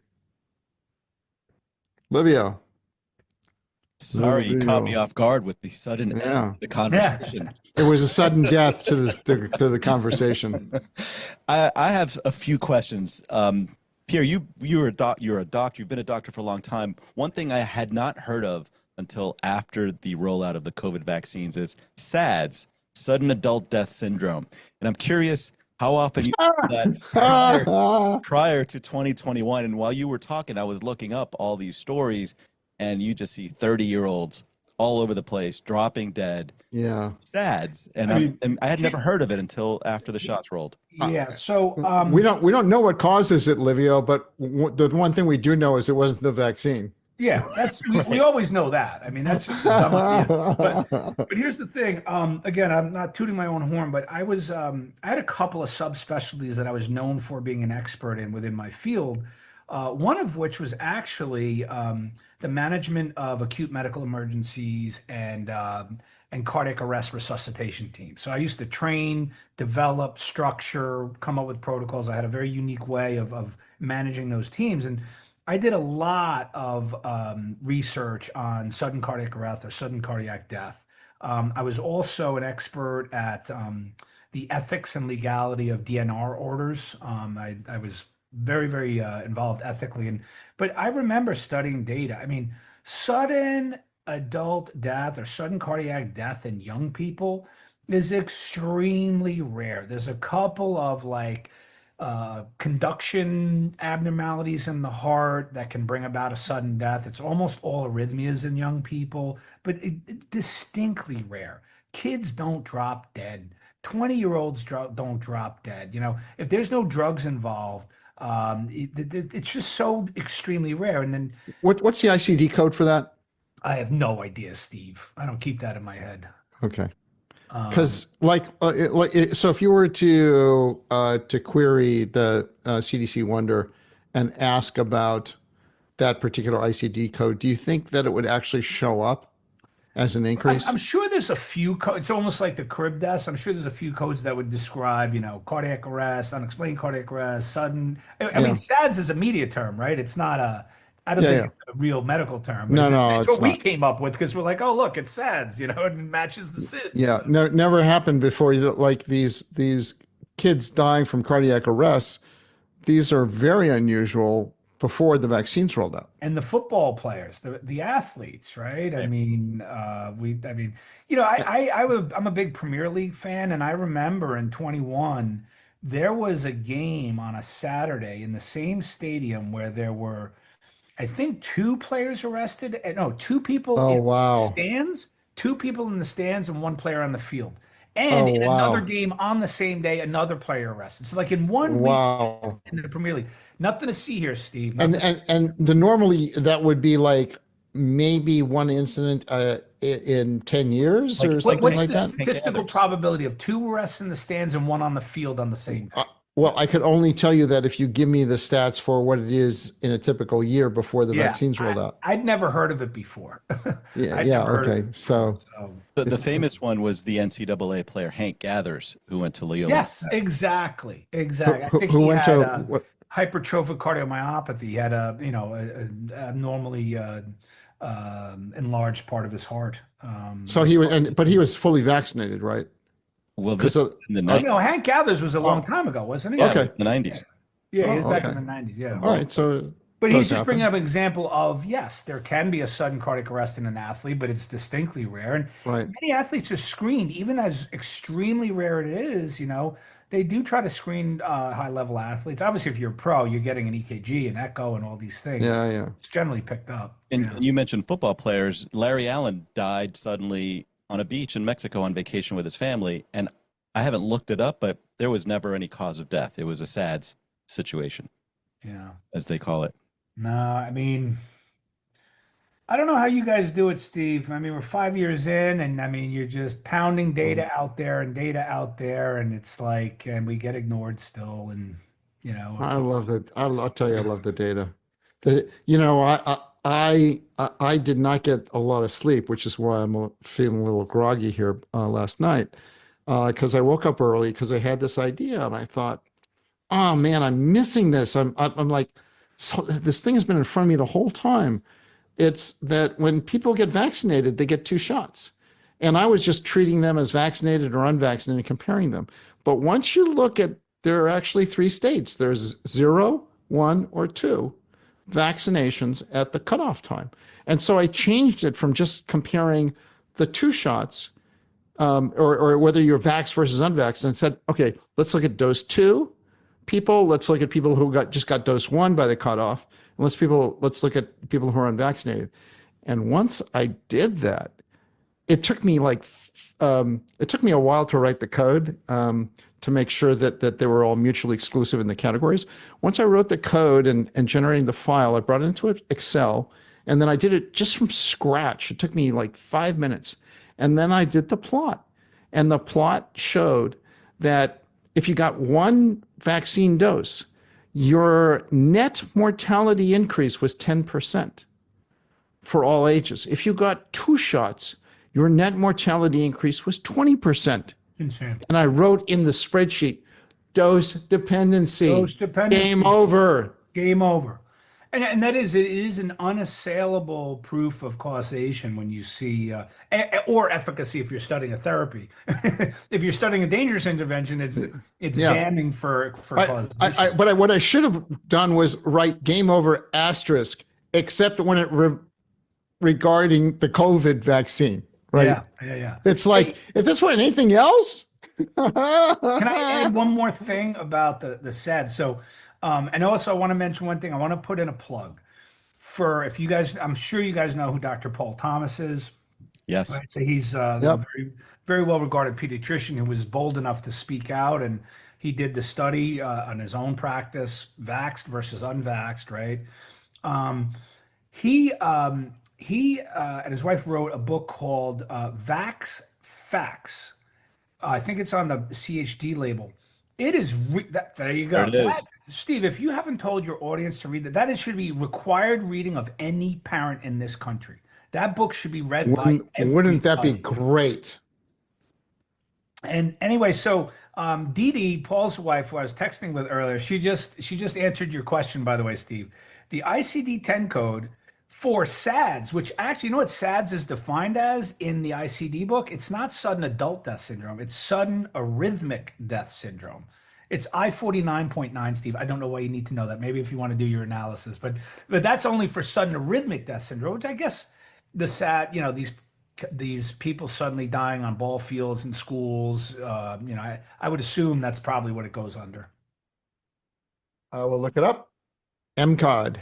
Livia. Sorry, you caught me off guard with the sudden end of the conversation. It was a sudden death to the conversation. I have a few questions. Pierre, you're a doctor. You've been a doctor for a long time. One thing I had not heard of until after the rollout of the COVID vaccines is SADS, sudden adult death syndrome. And I'm curious how often you heard that prior to 2021. And while you were talking, I was looking up all these stories. and you just see 30-year-olds all over the place, dropping dead. Yeah. SADS. And I mean, I had never heard of it until after the shots rolled. yeah. So we don't know what causes it, Livio, but the one thing we do know is it wasn't the vaccine. yeah, we always know that. I mean, that's just a dumb idea. But here's the thing. Again, I'm not tooting my own horn, but I had a couple of subspecialties that I was known for being an expert in within my field. One of which was actually the management of acute medical emergencies and cardiac arrest resuscitation teams. So I used to train, develop, structure, come up with protocols. I had a very unique way of managing those teams. And I did a lot of research on sudden cardiac arrest or sudden cardiac death. I was also an expert at the ethics and legality of DNR orders. I was very, very involved ethically. But I remember studying data. I mean, sudden adult death or sudden cardiac death in young people is extremely rare. There's a couple of like conduction abnormalities in the heart that can bring about a sudden death. It's almost all arrhythmias in young people, but it distinctly rare. Kids don't drop dead. 20-year-olds don't drop dead. You know, if there's no drugs involved, it's just so extremely rare. And then What's the ICD code for that? I have no idea, Steve. I don't keep that in my head. Okay. Because so if you were to query the CDC Wonder and ask about that particular ICD code, do you think that it would actually show up as an increase? I'm sure there's a few codes. It's almost like the crib deaths. I'm sure there's a few codes that would describe, you know, cardiac arrest, unexplained cardiac arrest, sudden. I mean, SADS is a media term, right? It's not a. I don't think it's a real medical term. But No, it's what we came up with because we're like, oh, look, it's SADS, you know, it matches the SIDS. Yeah, no, never happened before. Like these kids dying from cardiac arrests, these are very unusual before the vaccines rolled out. And the football players, the athletes, right? I mean, you know, I'm a big Premier League fan, and I remember in 21 there was a game on a Saturday in the same stadium where there were, I think, two players arrested. No, two people in the stands, two people in the stands, and one player on the field. And in another game on the same day, another player arrested. So like in 1 week in the Premier League. Nothing to see here, Steve. And normally that would be like maybe one incident in 10 years or something like that. What's the statistical probability of two arrests in the stands and one on the field on the same day? Well, I could only tell you that if you give me the stats for what it is in a typical year before the vaccines rolled out. I'd never heard of it before. Okay. So the famous one was the NCAA player Hank Gathers, who went to Loyola. Yes, exactly. I think who he went had to hypertrophic cardiomyopathy. He had a abnormally enlarged part of his heart. So he was, but he was fully vaccinated, right? Well, this was in the 90s. No, Hank Gathers was a long time ago, wasn't he? Okay. The 90s. Yeah, he was back in the 90s. Yeah. All right. So, but he's just bringing up an example of, yes, there can be a sudden cardiac arrest in an athlete, but it's distinctly rare. And many athletes are screened, even as extremely rare it is, you know, they do try to screen high-level athletes. Obviously, if you're a pro, you're getting an EKG, an echo, and all these things. Yeah. It's generally picked up. And you mentioned football players. Larry Allen died suddenly on a beach in Mexico on vacation with his family. And I haven't looked it up, but there was never any cause of death. It was a SADS situation, as they call it. No, I mean, I don't know how you guys do it, Steve. I mean, we're 5 years in, and I mean, you're just pounding data out there, and it's like, and we get ignored still, and you know. I love it. I'll tell you, I love the data. You know, I did not get a lot of sleep, which is why I'm feeling a little groggy here last night. Because I woke up early because I had this idea and I thought, oh man, I'm missing this. I'm like, so this thing has been in front of me the whole time. It's that when people get vaccinated, they get two shots. And I was just treating them as vaccinated or unvaccinated and comparing them. But once you look at, there are actually three states. There's 0, 1, or 2 vaccinations at the cutoff time. And so I changed it from just comparing the two shots or whether you're vaxxed versus unvaxxed, and said, okay, let's look at dose 2 people. Let's look at people who just got dose 1 by the cutoff. And let's look at people who are unvaccinated. And once I did that, it took me a while to write the code to make sure that they were all mutually exclusive in the categories. Once I wrote the code and generating the file, I brought it into Excel, and then I did it just from scratch. It took me like 5 minutes. And then I did the plot. And the plot showed that if you got one vaccine dose, your net mortality increase was 10% for all ages. If you got 2 shots, your net mortality increase was 20%. Insane. And I wrote in the spreadsheet, dose dependency. Dose dependency. Game over. Game over. And that is, it is an unassailable proof of causation when you see, or efficacy if you're studying a therapy. If you're studying a dangerous intervention, it's damning for causation. But what I should have done was write game over asterisk, except when it regarding the COVID vaccine, right? Yeah. It's like, if this were anything else. Can I add one more thing about the SAD? So, and also I want to mention one thing. I want to put in a plug for, if you guys, I'm sure you guys know who Dr. Paul Thomas is. Yes. Right? So he's a very, very well-regarded pediatrician who was bold enough to speak out, and he did the study on his own practice, vaxxed versus unvaxxed, right? He and his wife wrote a book called Vax Facts. I think it's on the CHD label. It is, there you go. There it is. Steve, if you haven't told your audience to read that should be required reading of any parent in this country. That book should be read by everybody. Wouldn't that be great? And anyway, so Dee Dee, Paul's wife, who I was texting with earlier, she just answered your question, by the way, Steve. The ICD-10 code for SADS, which actually, you know what SADS is defined as in the ICD book? It's not sudden adult death syndrome. It's sudden arrhythmic death syndrome. It's I-49.9, Steve. I don't know why you need to know that. Maybe if you want to do your analysis, but that's only for sudden arrhythmic death syndrome, which I guess the SAD, these people suddenly dying on ball fields in schools, I would assume that's probably what it goes under. We'll look it up. MCOD.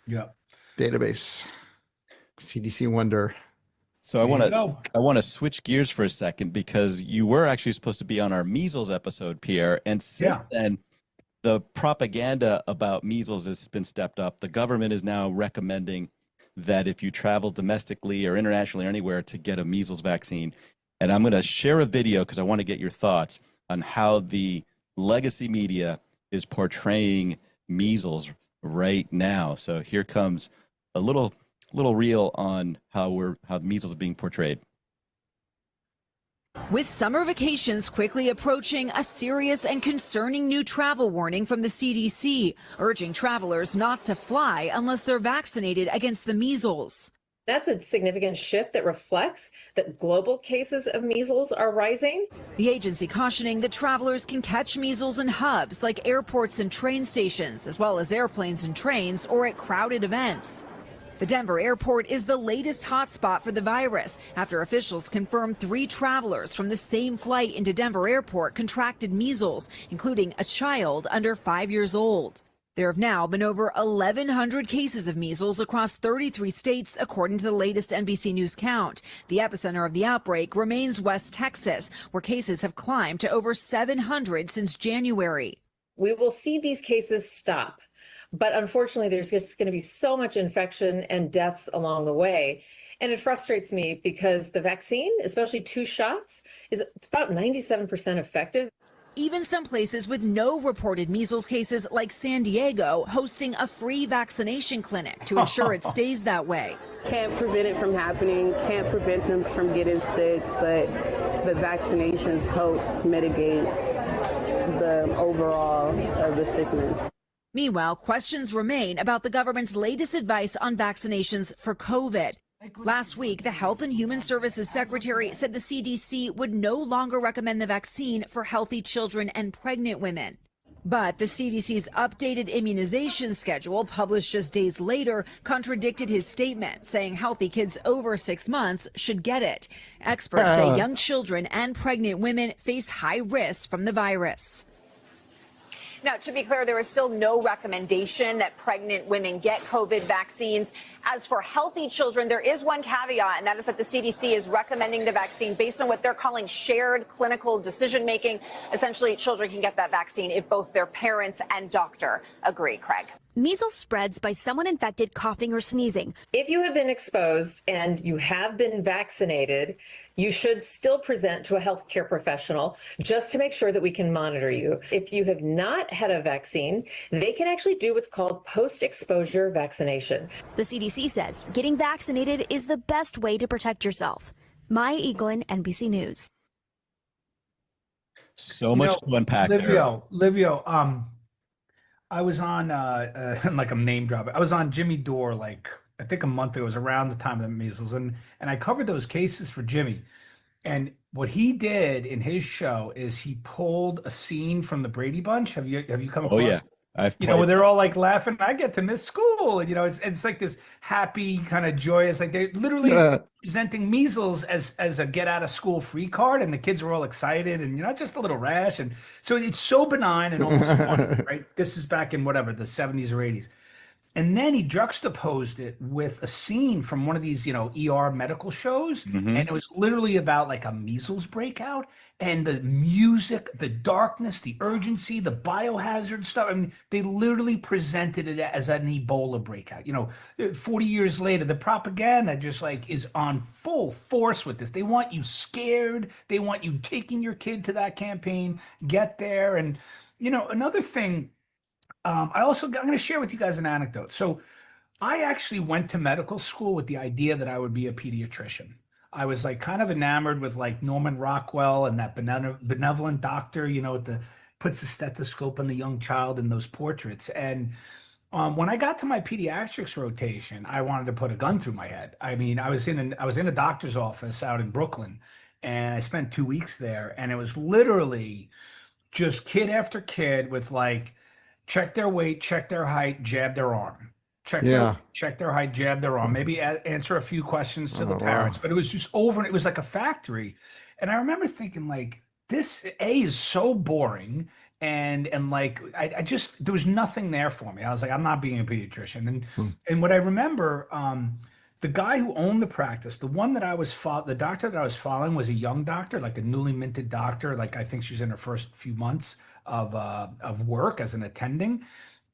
Yep. Database. CDC Wonder. So I want to switch gears for a second, because you were actually supposed to be on our measles episode, Pierre, and since then the propaganda about measles has been stepped up. The government is now recommending that if you travel domestically or internationally or anywhere, to get a measles vaccine. And I'm going to share a video because I want to get your thoughts on how the legacy media is portraying measles right now. So here comes a little reel on how measles is being portrayed. With summer vacations quickly approaching, a serious and concerning new travel warning from the CDC, urging travelers not to fly unless they're vaccinated against the measles. That's a significant shift that reflects that global cases of measles are rising. The agency cautioning that travelers can catch measles in hubs like airports and train stations, as well as airplanes and trains, or at crowded events. The Denver airport is the latest hotspot for the virus after officials confirmed 3 travelers from the same flight into Denver airport contracted measles, including a child under 5 years old. There have now been over 1,100 cases of measles across 33 states, according to the latest NBC News count. The epicenter of the outbreak remains West Texas, where cases have climbed to over 700 since January. We will see these cases stop. But unfortunately, there's just going to be so much infection and deaths along the way. And it frustrates me because the vaccine, especially 2 shots, it's about 97% effective. Even some places with no reported measles cases, like San Diego, hosting a free vaccination clinic to ensure it stays that way. Can't prevent it from happening, can't prevent them from getting sick, but the vaccinations help mitigate the overall of the sickness. Meanwhile, questions remain about the government's latest advice on vaccinations for COVID. Last week, the Health and Human Services Secretary said the CDC would no longer recommend the vaccine for healthy children and pregnant women. But the CDC's updated immunization schedule, published just days later, contradicted his statement, saying healthy kids over 6 months should get it. Experts say young children and pregnant women face high risks from the virus. Now, to be clear, there is still no recommendation that pregnant women get COVID vaccines. As for healthy children, there is one caveat, and that is that the CDC is recommending the vaccine based on what they're calling shared clinical decision making. Essentially, children can get that vaccine if both their parents and doctor agree. Craig. Measles spreads by someone infected coughing or sneezing. If you have been exposed and you have been vaccinated, you should still present to a healthcare professional just to make sure that we can monitor you. If you have not had a vaccine, they can actually do what's called post-exposure vaccination. The CDC says getting vaccinated is the best way to protect yourself. Maya Eaglin, NBC News. So much to unpack there. Livio, I was on like a name drop. I was on Jimmy Dore like I think a month ago. It was around the time of the measles, and I covered those cases for Jimmy. And what he did in his show is he pulled a scene from the Brady Bunch. Have you come across? Oh yeah, I've you know, where they're all like laughing. I get to miss school, and you know, it's like this happy kind of joyous. Like they're literally presenting measles as a get out of school free card, and the kids are all excited, and you're not just a little rash, and so it's so benign and almost funny, right? This is back in whatever the 70s or 80s. And then he juxtaposed it with a scene from one of these, you know, ER medical shows. Mm-hmm. And it was literally about like a measles breakout and the music, the darkness, the urgency, the biohazard stuff. I mean, they literally presented it as an Ebola breakout. You know, 40 years later, the propaganda just like is on full force with this. They want you scared. They want you taking your kid to that campaign, get there. And, you know, another thing, I'm going to share with you guys an anecdote. So I actually went to medical school with the idea that I would be a pediatrician. I was like kind of enamored with like Norman Rockwell and that benevolent doctor, you know, with the puts the stethoscope on the young child in those portraits. And when I got to my pediatrics rotation, I wanted to put a gun through my head. I mean, I was in a doctor's office out in Brooklyn, and I spent 2 weeks there, and it was literally just kid after kid with like, check their weight, check their height, jab their arm. Check their height, jab their arm. Maybe answer a few questions to the parents. Wow. But it was just over, and it was like a factory. And I remember thinking, like, this is so boring. And like, I just, there was nothing there for me. I was like, I'm not being a pediatrician. And what I remember, the guy who owned the practice, the doctor that I was following was a young doctor, like a newly minted doctor. Like, I think she was in her first few months of work as an attending.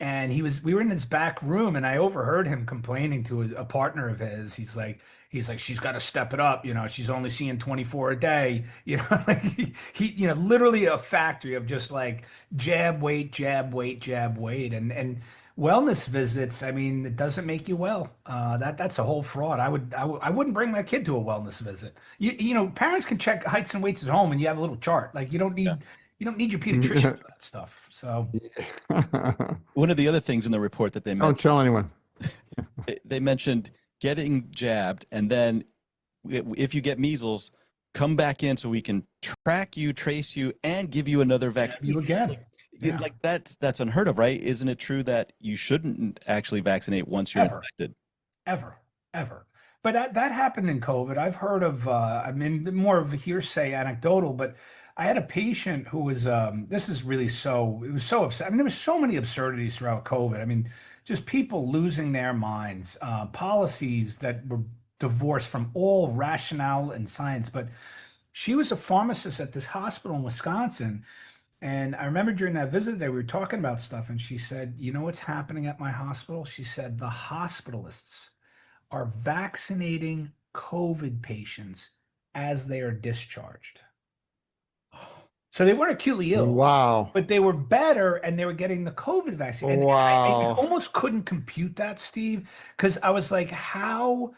And we were in his back room, and I overheard him complaining to a partner of his. He's like, she's got to step it up. You know, she's only seeing 24 a day, you know, like he, you know, literally a factory of just like jab, wait, jab, wait, jab, wait. And wellness visits, I mean, it doesn't make you well. That's a whole fraud. I wouldn't bring my kid to a wellness visit. You know, parents can check heights and weights at home, and you have a little chart. Like you don't need your pediatrician for that stuff. So one of the other things in the report that they mentioned, don't tell anyone. They mentioned getting jabbed, and then if you get measles, come back in so we can track you, trace you, and give you another vaccine. You again. Yeah. Like that's unheard of, right? Isn't it true that you shouldn't actually vaccinate once you're infected? Ever. But that happened in COVID. I've heard of, I mean, more of a hearsay, anecdotal, but I had a patient who was, it was so upset. I mean, there was so many absurdities throughout COVID. I mean, just people losing their minds, policies that were divorced from all rationale and science. But she was a pharmacist at this hospital in Wisconsin. And I remember during that visit we were talking about stuff, and she said, you know what's happening at my hospital? She said, the hospitalists are vaccinating COVID patients as they are discharged. So they weren't acutely ill. Wow. But they were better, and they were getting the COVID vaccine. And I almost couldn't compute that, Steve, because I was like, how?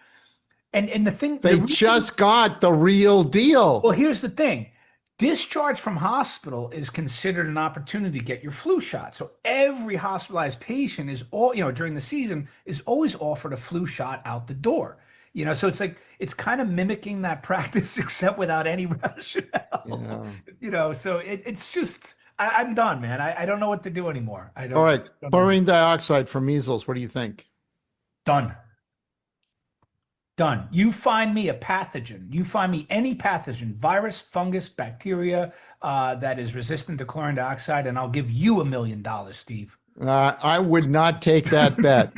And the thing— They just got the real deal. Well, here's the thing. Discharge from hospital is considered an opportunity to get your flu shot. So every hospitalized patient is during the season is always offered a flu shot out the door. You know, so it's like, it's kind of mimicking that practice, except without any rationale. Yeah. You know, so it's just, I'm done, man. I don't know what to do anymore. All right. Chlorine dioxide for measles. What do you think? Done. Done. You find me a pathogen. You find me any pathogen, virus, fungus, bacteria that is resistant to chlorine dioxide, and I'll give you $1 million, Steve. I would not take that bet.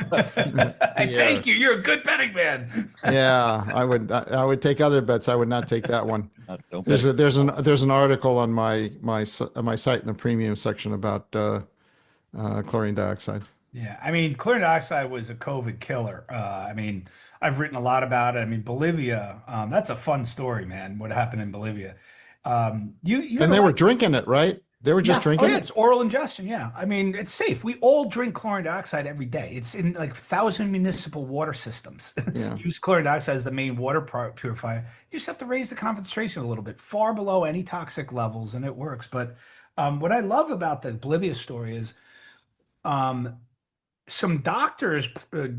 Thank you. You're a good betting man. Yeah, I would take other bets. I would not take that one. Don't There's bet. there's an article on my site in the premium section about chlorine dioxide. Yeah, I mean, chlorine dioxide was a COVID killer. I mean, I've written a lot about it. I mean, Bolivia, that's a fun story, man, what happened in Bolivia. You And they were drinking it, right? They were just drinking Oh, yeah, it? it's oral ingestion. Yeah. I mean, it's safe. We all drink chlorine dioxide every day. It's in like 1,000 municipal water systems. Yeah. Use chlorine dioxide as the main water purifier. You just have to raise the concentration a little bit, far below any toxic levels, and it works. But what I love about the Bolivia story is some doctors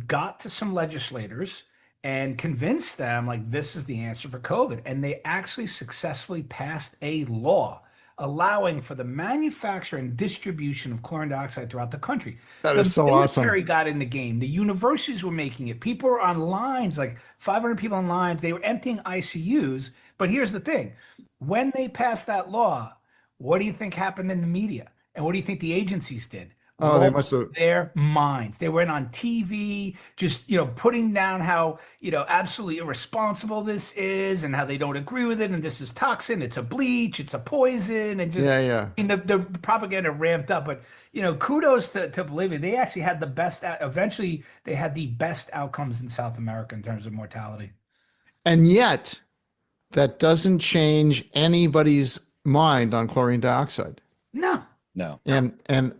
got to some legislators and convinced them like this is the answer for COVID. And they actually successfully passed a law allowing for the manufacture and distribution of chlorine dioxide throughout the country. That is so awesome. The military got in the game. The universities were making it. People were on lines, like 500 people on lines. They were emptying ICUs. But here's the thing. When they passed that law, what do you think happened in the media? And what do you think the agencies did? Oh, they must have. Their minds. They went on TV, just, putting down how, absolutely irresponsible this is and how they don't agree with it. And this is toxin. It's a bleach. It's a poison. And just, Yeah. I mean, the propaganda ramped up. But, kudos to Bolivia. They actually had the best, eventually, they had the best outcomes in South America in terms of mortality. And yet, that doesn't change anybody's mind on chlorine dioxide. No. And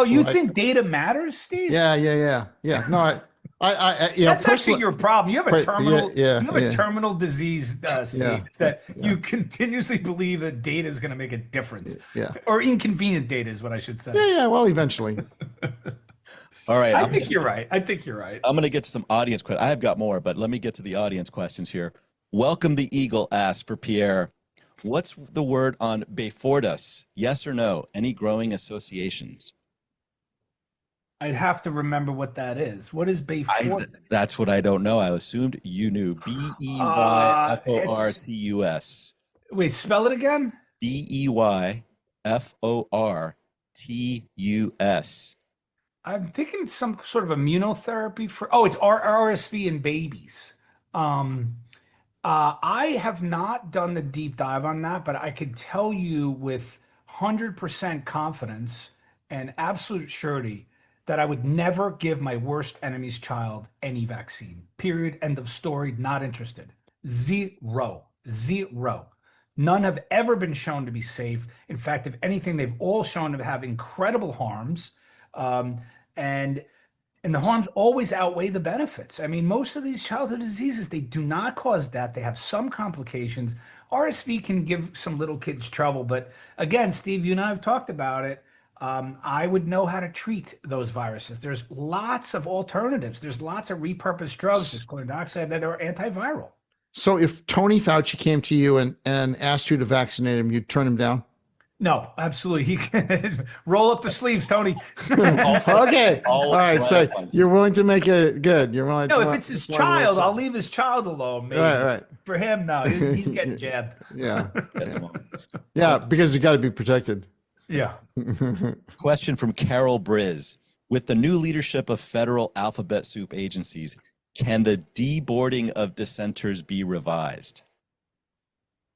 you think data matters, Steve? Yeah. No, I That's actually personally, your problem. You have a terminal, you have a terminal disease, Steve. Yeah. It's that you continuously believe that data is going to make a difference. Yeah. Or inconvenient data is what I should say. Yeah. Well, eventually. All right. I think you're right. I'm going to get to some audience questions. I have got more, but let me get to the audience questions here. Welcome the Eagle asks for Pierre. What's the word on Beyfortus? Yes or no? Any growing associations? I'd have to remember what that is. What is Beyfortus? That's what I don't know. I assumed you knew. Beyfortus. Wait, spell it again? Beyfortus. I'm thinking some sort of immunotherapy for. Oh, it's RSV in babies. I have not done the deep dive on that, but I could tell you with 100% confidence and absolute surety that I would never give my worst enemy's child any vaccine. Period. End of story. Not interested. Zero. None have ever been shown to be safe. In fact, if anything, they've all shown to have incredible harms. And the harms always outweigh the benefits. I mean, most of these childhood diseases, they do not cause death. They have some complications. RSV can give some little kids trouble. But again, Steve, you and I have talked about it. I would know how to treat those viruses. There's lots of alternatives. There's lots of repurposed drugs, there's chlorine dioxide, that are antiviral. So if Tony Fauci came to you and asked you to vaccinate him, you'd turn him down? No, absolutely. He can roll up the sleeves, Tony. Okay. All right. So you're willing to make it good. You're willing. No, if it's his child, I'll leave his child alone. Maybe. Right. For him, no, he's getting jabbed. Yeah. Because you got to be protected. Yeah. Question from Carol Briz. With the new leadership of federal alphabet soup agencies, can the deboarding of dissenters be revised?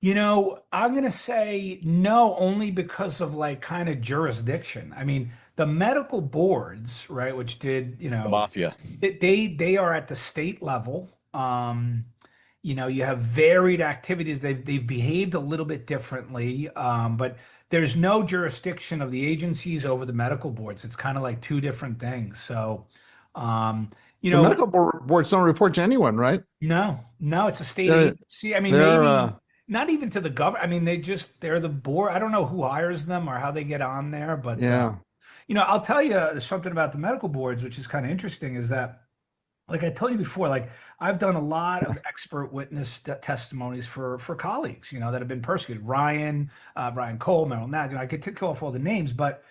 I'm going to say no, only because of kind of jurisdiction. I mean, the medical boards, right, which did, The mafia. They are at the state level. You have varied activities. They've behaved a little bit differently, but there's no jurisdiction of the agencies over the medical boards. It's kind of like two different things. So, the medical boards don't report to anyone, right? No, it's a state agency. I mean, maybe not even to the government. I mean, they're the board. I don't know who hires them or how they get on there, but yeah. I'll tell you something about the medical boards, which is kind of interesting, is that, like I told you before, I've done a lot of expert witness testimonies for colleagues, that have been persecuted. Ryan Cole, Meryl Natt, I could tick off all the names, but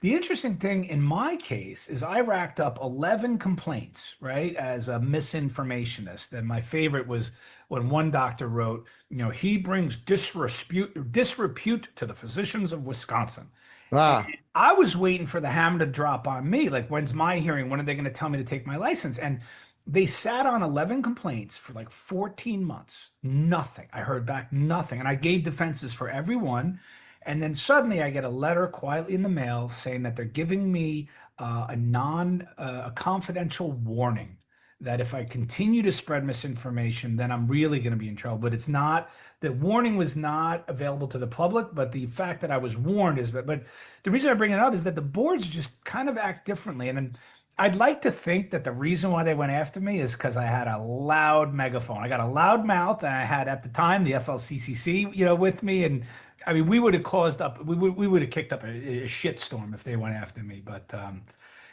The interesting thing in my case is I racked up 11 complaints, right, as a misinformationist. And my favorite was when one doctor wrote, he brings disrepute to the physicians of Wisconsin. Ah, I was waiting for the hammer to drop on me. Like, when's my hearing? When are they going to tell me to take my license? And they sat on 11 complaints for like 14 months. Nothing. I heard back nothing. And I gave defenses for every one. And then suddenly I get a letter quietly in the mail saying that they're giving me a confidential warning that if I continue to spread misinformation, then I'm really going to be in trouble. But it's not, the warning was not available to the public, but the fact that I was warned is, but the reason I bring it up is that the boards just kind of act differently. And then I'd like to think that the reason why they went after me is because I had a loud megaphone. I got a loud mouth, and I had at the time the FLCCC, with me. And I mean, we would have we would have kicked up a shitstorm if they went after me. But,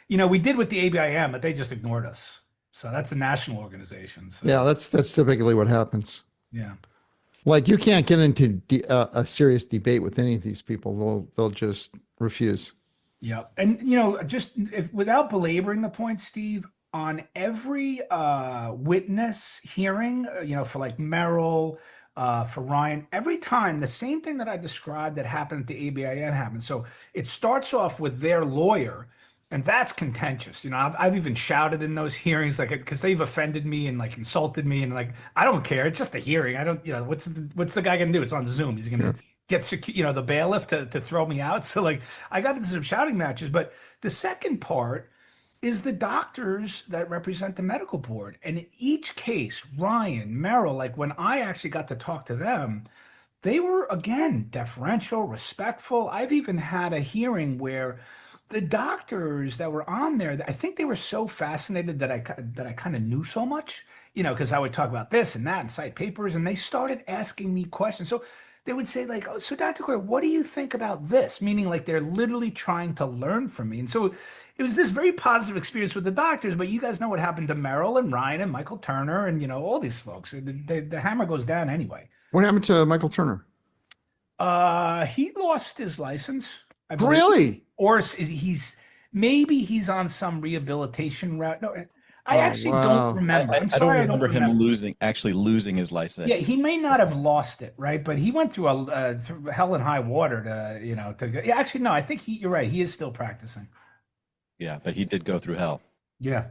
we did with the ABIM, but they just ignored us. So that's a national organization. So. yeah, that's typically what happens. Yeah. Like you can't get into a serious debate with any of these people. They'll just refuse. Yeah. And, without belaboring the point, Steve, on every witness hearing, for like Merrill, for Ryan, every time the same thing that I described that happened at the ABIM happened. So it starts off with their lawyer, and that's contentious. I've even shouted in those hearings, like, because they've offended me and like insulted me, and like, I don't care. It's just a hearing. I don't, what's the guy gonna do? It's on Zoom. He's gonna get the bailiff to throw me out. So like, I got into some shouting matches. But the second part is the doctors that represent the medical board. And in each case, Ryan, Merrill, like when I actually got to talk to them, they were, again, deferential, respectful. I've even had a hearing where the doctors that were on there, I think they were so fascinated that I kind of knew so much, because I would talk about this and that and cite papers, and they started asking me questions. So they would say like, "Oh, so Dr. Kory, what do you think about this?" Meaning like they're literally trying to learn from me. And so it was this very positive experience with the doctors, but you guys know what happened to Merrill and Ryan and Michael Turner and, all these folks. The hammer goes down anyway. What happened to Michael Turner? He lost his license, I believe. Really? Or he's on some rehabilitation route. No, I actually wow. don't remember. I I'm don't sorry, remember him losing his license. Yeah, he may not have lost it, right? But he went through through hell and high water yeah, actually, no, I think you're right. He is still practicing. Yeah, but he did go through hell. Yeah.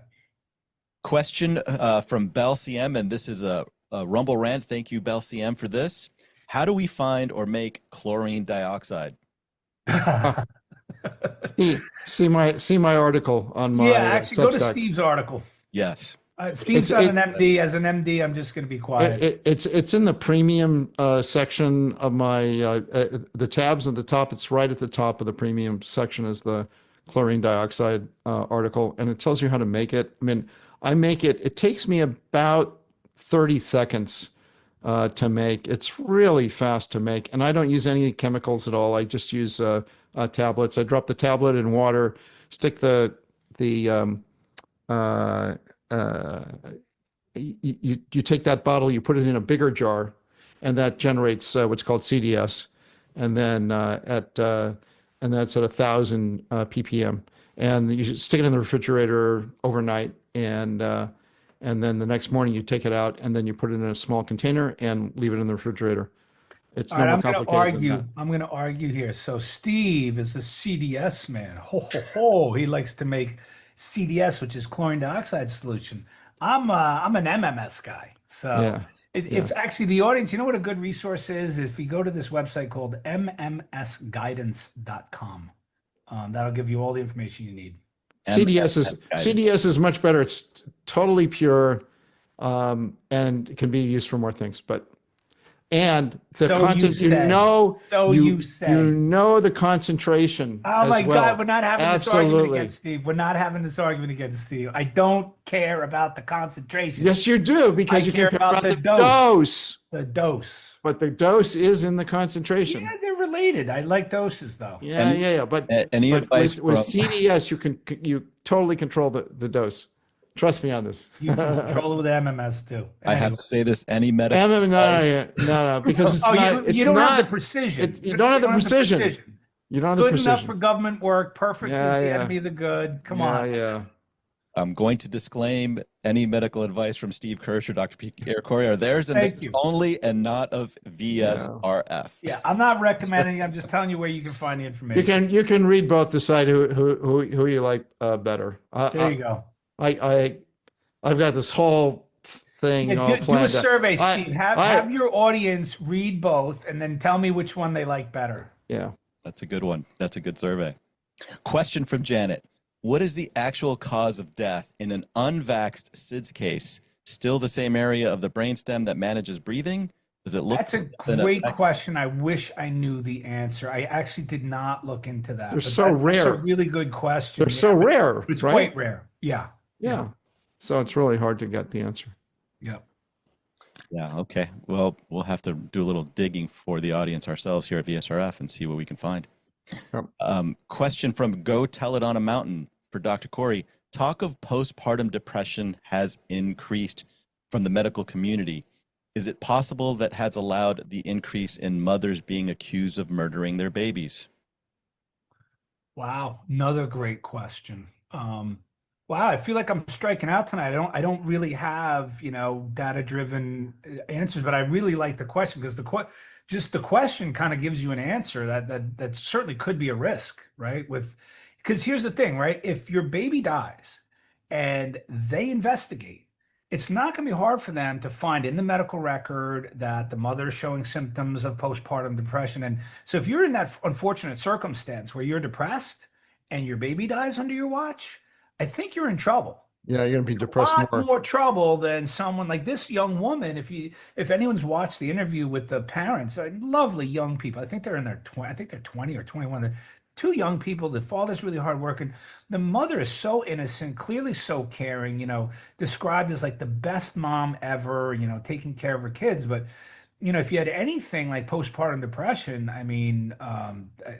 Question from Bell CM, and this is a Rumble rant. Thank you, Bell CM, for this. How do we find or make chlorine dioxide? see my article on my actually go to Substack. Steve's article. Yes. Steve's not an MD. As an MD, I'm just going to be quiet. It's in the premium section of my the tabs at the top. It's right at the top of the premium section is the chlorine dioxide article, and it tells you how to make it. I mean, I make it. It takes me about 30 seconds to make. It's really fast to make, and I don't use any chemicals at all. I just use tablets. I drop the tablet in water, stick you take that bottle, you put it in a bigger jar, and that generates what's called CDS, and then and that's at 1,000 ppm, and you stick it in the refrigerator overnight, and then the next morning you take it out, and then you put it in a small container and leave it in the refrigerator. It's no more complicated than that. I'm going to argue here. So Steve is a CDS man. Ho, ho, ho. He likes to make CDS, which is chlorine dioxide solution. I'm an MMS guy. So if actually the audience, you know what a good resource is? If you go to this website called mmsguidance.com, that'll give you all the information you need. CDS is much better. It's totally pure, and it can be used for more things. And the content, you know the concentration. Oh my well. God, we're not having this argument against Steve. We're not having this argument against Steve. I don't care about the concentration. Yes, you do, because you care about the dose. The dose. But the dose is in the concentration. Yeah, they're related. I like doses though. Yeah. But any advice with CDS, you totally control the dose. Trust me on this. You can control it with MMS too. I have to say this: any medical. No, because it's not. You don't have the precision. You don't have the precision. You don't have the Good enough precision. for government work. Perfect Yeah, is the yeah. enemy of the good. Come Yeah, on. yeah. I'm going to disclaim any medical advice from Steve Kirsch or Dr. Pierre Kory are theirs and Thank theirs you. only, and not of VSRF. Yeah, I'm not recommending. I'm just telling you where you can find the information. You can read both, decide who you like better. There you go. I've got this whole thing Yeah, all do a planned out. survey, Steve. Have your audience read both and then tell me which one they like better. Yeah. That's a good one. That's a good survey. Question from Janet. What is the actual cause of death in an unvaxxed SIDS case? Still the same area of the brainstem that manages breathing? Does it look? That's a great question. I wish I knew the answer. I actually did not look into that. They're so rare. That's a really good question. They're so rare. It's right? quite rare. Yeah. Yeah. So it's really hard to get the answer. Yeah. Yeah. Okay. Well, we'll have to do a little digging for the audience ourselves here at VSRF and see what we can find. Yep. Question from Go Tell It on a Mountain for Dr. Kory. Talk of postpartum depression has increased from the medical community. Is it possible that has allowed the increase in mothers being accused of murdering their babies? Wow. Another great question. Wow, I feel like I'm striking out tonight. I don't really have, data-driven answers, but I really like the question because the question kind of gives you an answer that certainly could be a risk, right? Because here's the thing, right? If your baby dies and they investigate, it's not going to be hard for them to find in the medical record that the mother is showing symptoms of postpartum depression. And so if you're in that unfortunate circumstance where you're depressed and your baby dies under your watch, I think you're in trouble. Yeah, you're gonna be depressed A lot more trouble than someone like this young woman. If anyone's watched the interview with the parents, lovely young people. I think they're in their 20. I think they're 20 or 21. They're two young people. The father's really hardworking. The mother is so innocent, clearly so caring. Described as like the best mom ever. Taking care of her kids. But if you had anything like postpartum depression, I mean,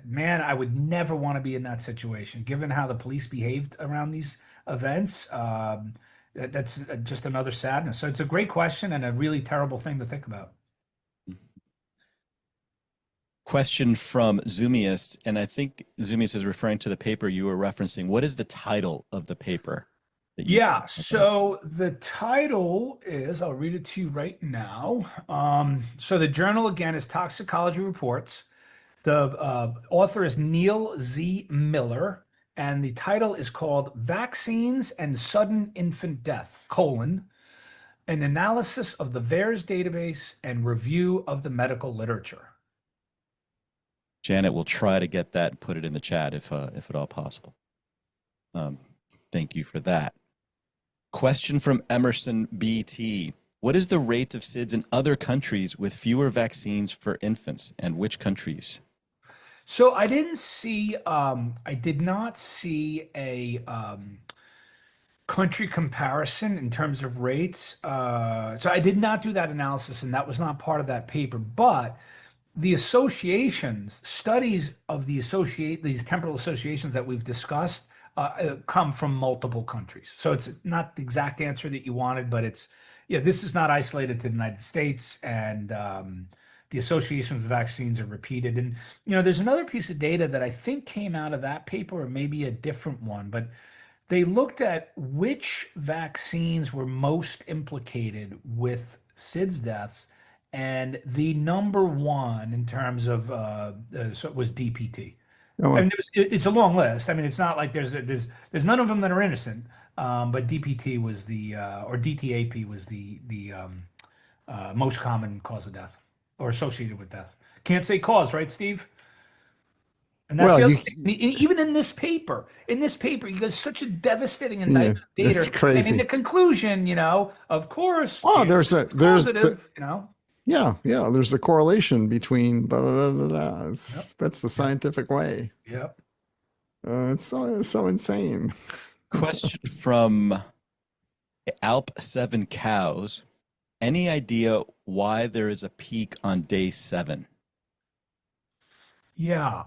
man, I would never want to be in that situation. Given how the police behaved around these events, that's just another sadness. So it's a great question and a really terrible thing to think about. Question from Zoomiest, and I think Zoomiest is referring to the paper you were referencing. What is the title of the paper? Yeah, so the title is, I'll read it to you right now. So the journal, again, is Toxicology Reports. The author is Neil Z. Miller, and the title is called Vaccines and Sudden Infant Death, an analysis of the VAERS database and review of the medical literature. Janet will try to get that and put it in the chat if at all possible. Thank you for that. Question from Emerson BT. What is the rate of SIDS in other countries with fewer vaccines for infants, and which countries? So I did not see a country comparison in terms of rates. So I did not do that analysis, and that was not part of that paper. But the studies of these temporal associations that we've discussed come from multiple countries. So it's not the exact answer that you wanted, but this is not isolated to the United States, and the associations of vaccines are repeated. And, there's another piece of data that I think came out of that paper, or maybe a different one, but they looked at which vaccines were most implicated with SIDS deaths. And the number one in terms of was DPT. Oh, I mean, it's a long list. I mean, it's not like there's none of them that are innocent. But DPT was or DTAP was the most common cause of death or associated with death. Can't say cause, right, Steve? And that's the other thing. Even in this paper, you got such a devastating indictment of data. It's crazy. And in the conclusion, of course, there's positive, Yeah, there's a correlation between blah, blah, blah, blah, blah. That's the scientific way. Yep. It's so insane. Question from Alp 7 Cows. Any idea why there is a peak on day 7? Yeah.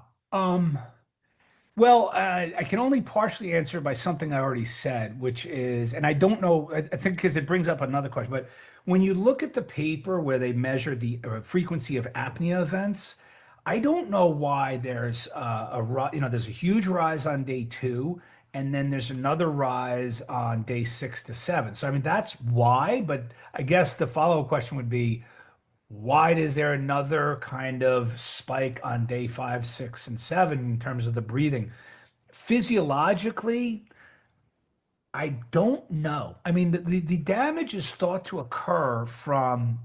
Well, I can only partially answer by something I already said, which is, and I don't know, I think because it brings up another question, but when you look at the paper where they measure the frequency of apnea events, I don't know why there's there's a huge rise on day 2, and then there's another rise on day 6 to 7. So I mean that's why, but I guess the follow-up question would be, why is there another kind of spike on day 5, 6, and 7 in terms of the breathing? Physiologically, I don't know. I mean, the damage is thought to occur from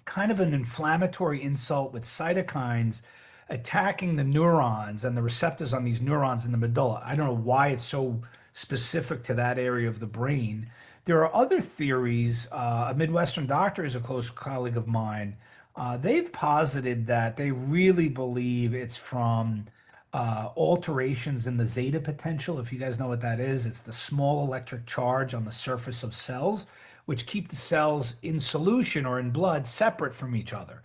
kind of an inflammatory insult with cytokines attacking the neurons and the receptors on these neurons in the medulla. I don't know why it's so specific to that area of the brain. There are other theories. A Midwestern doctor is a close colleague of mine. They've posited that they really believe it's from alterations in the zeta potential. If you guys know what that is, it's the small electric charge on the surface of cells, which keep the cells in solution or in blood separate from each other.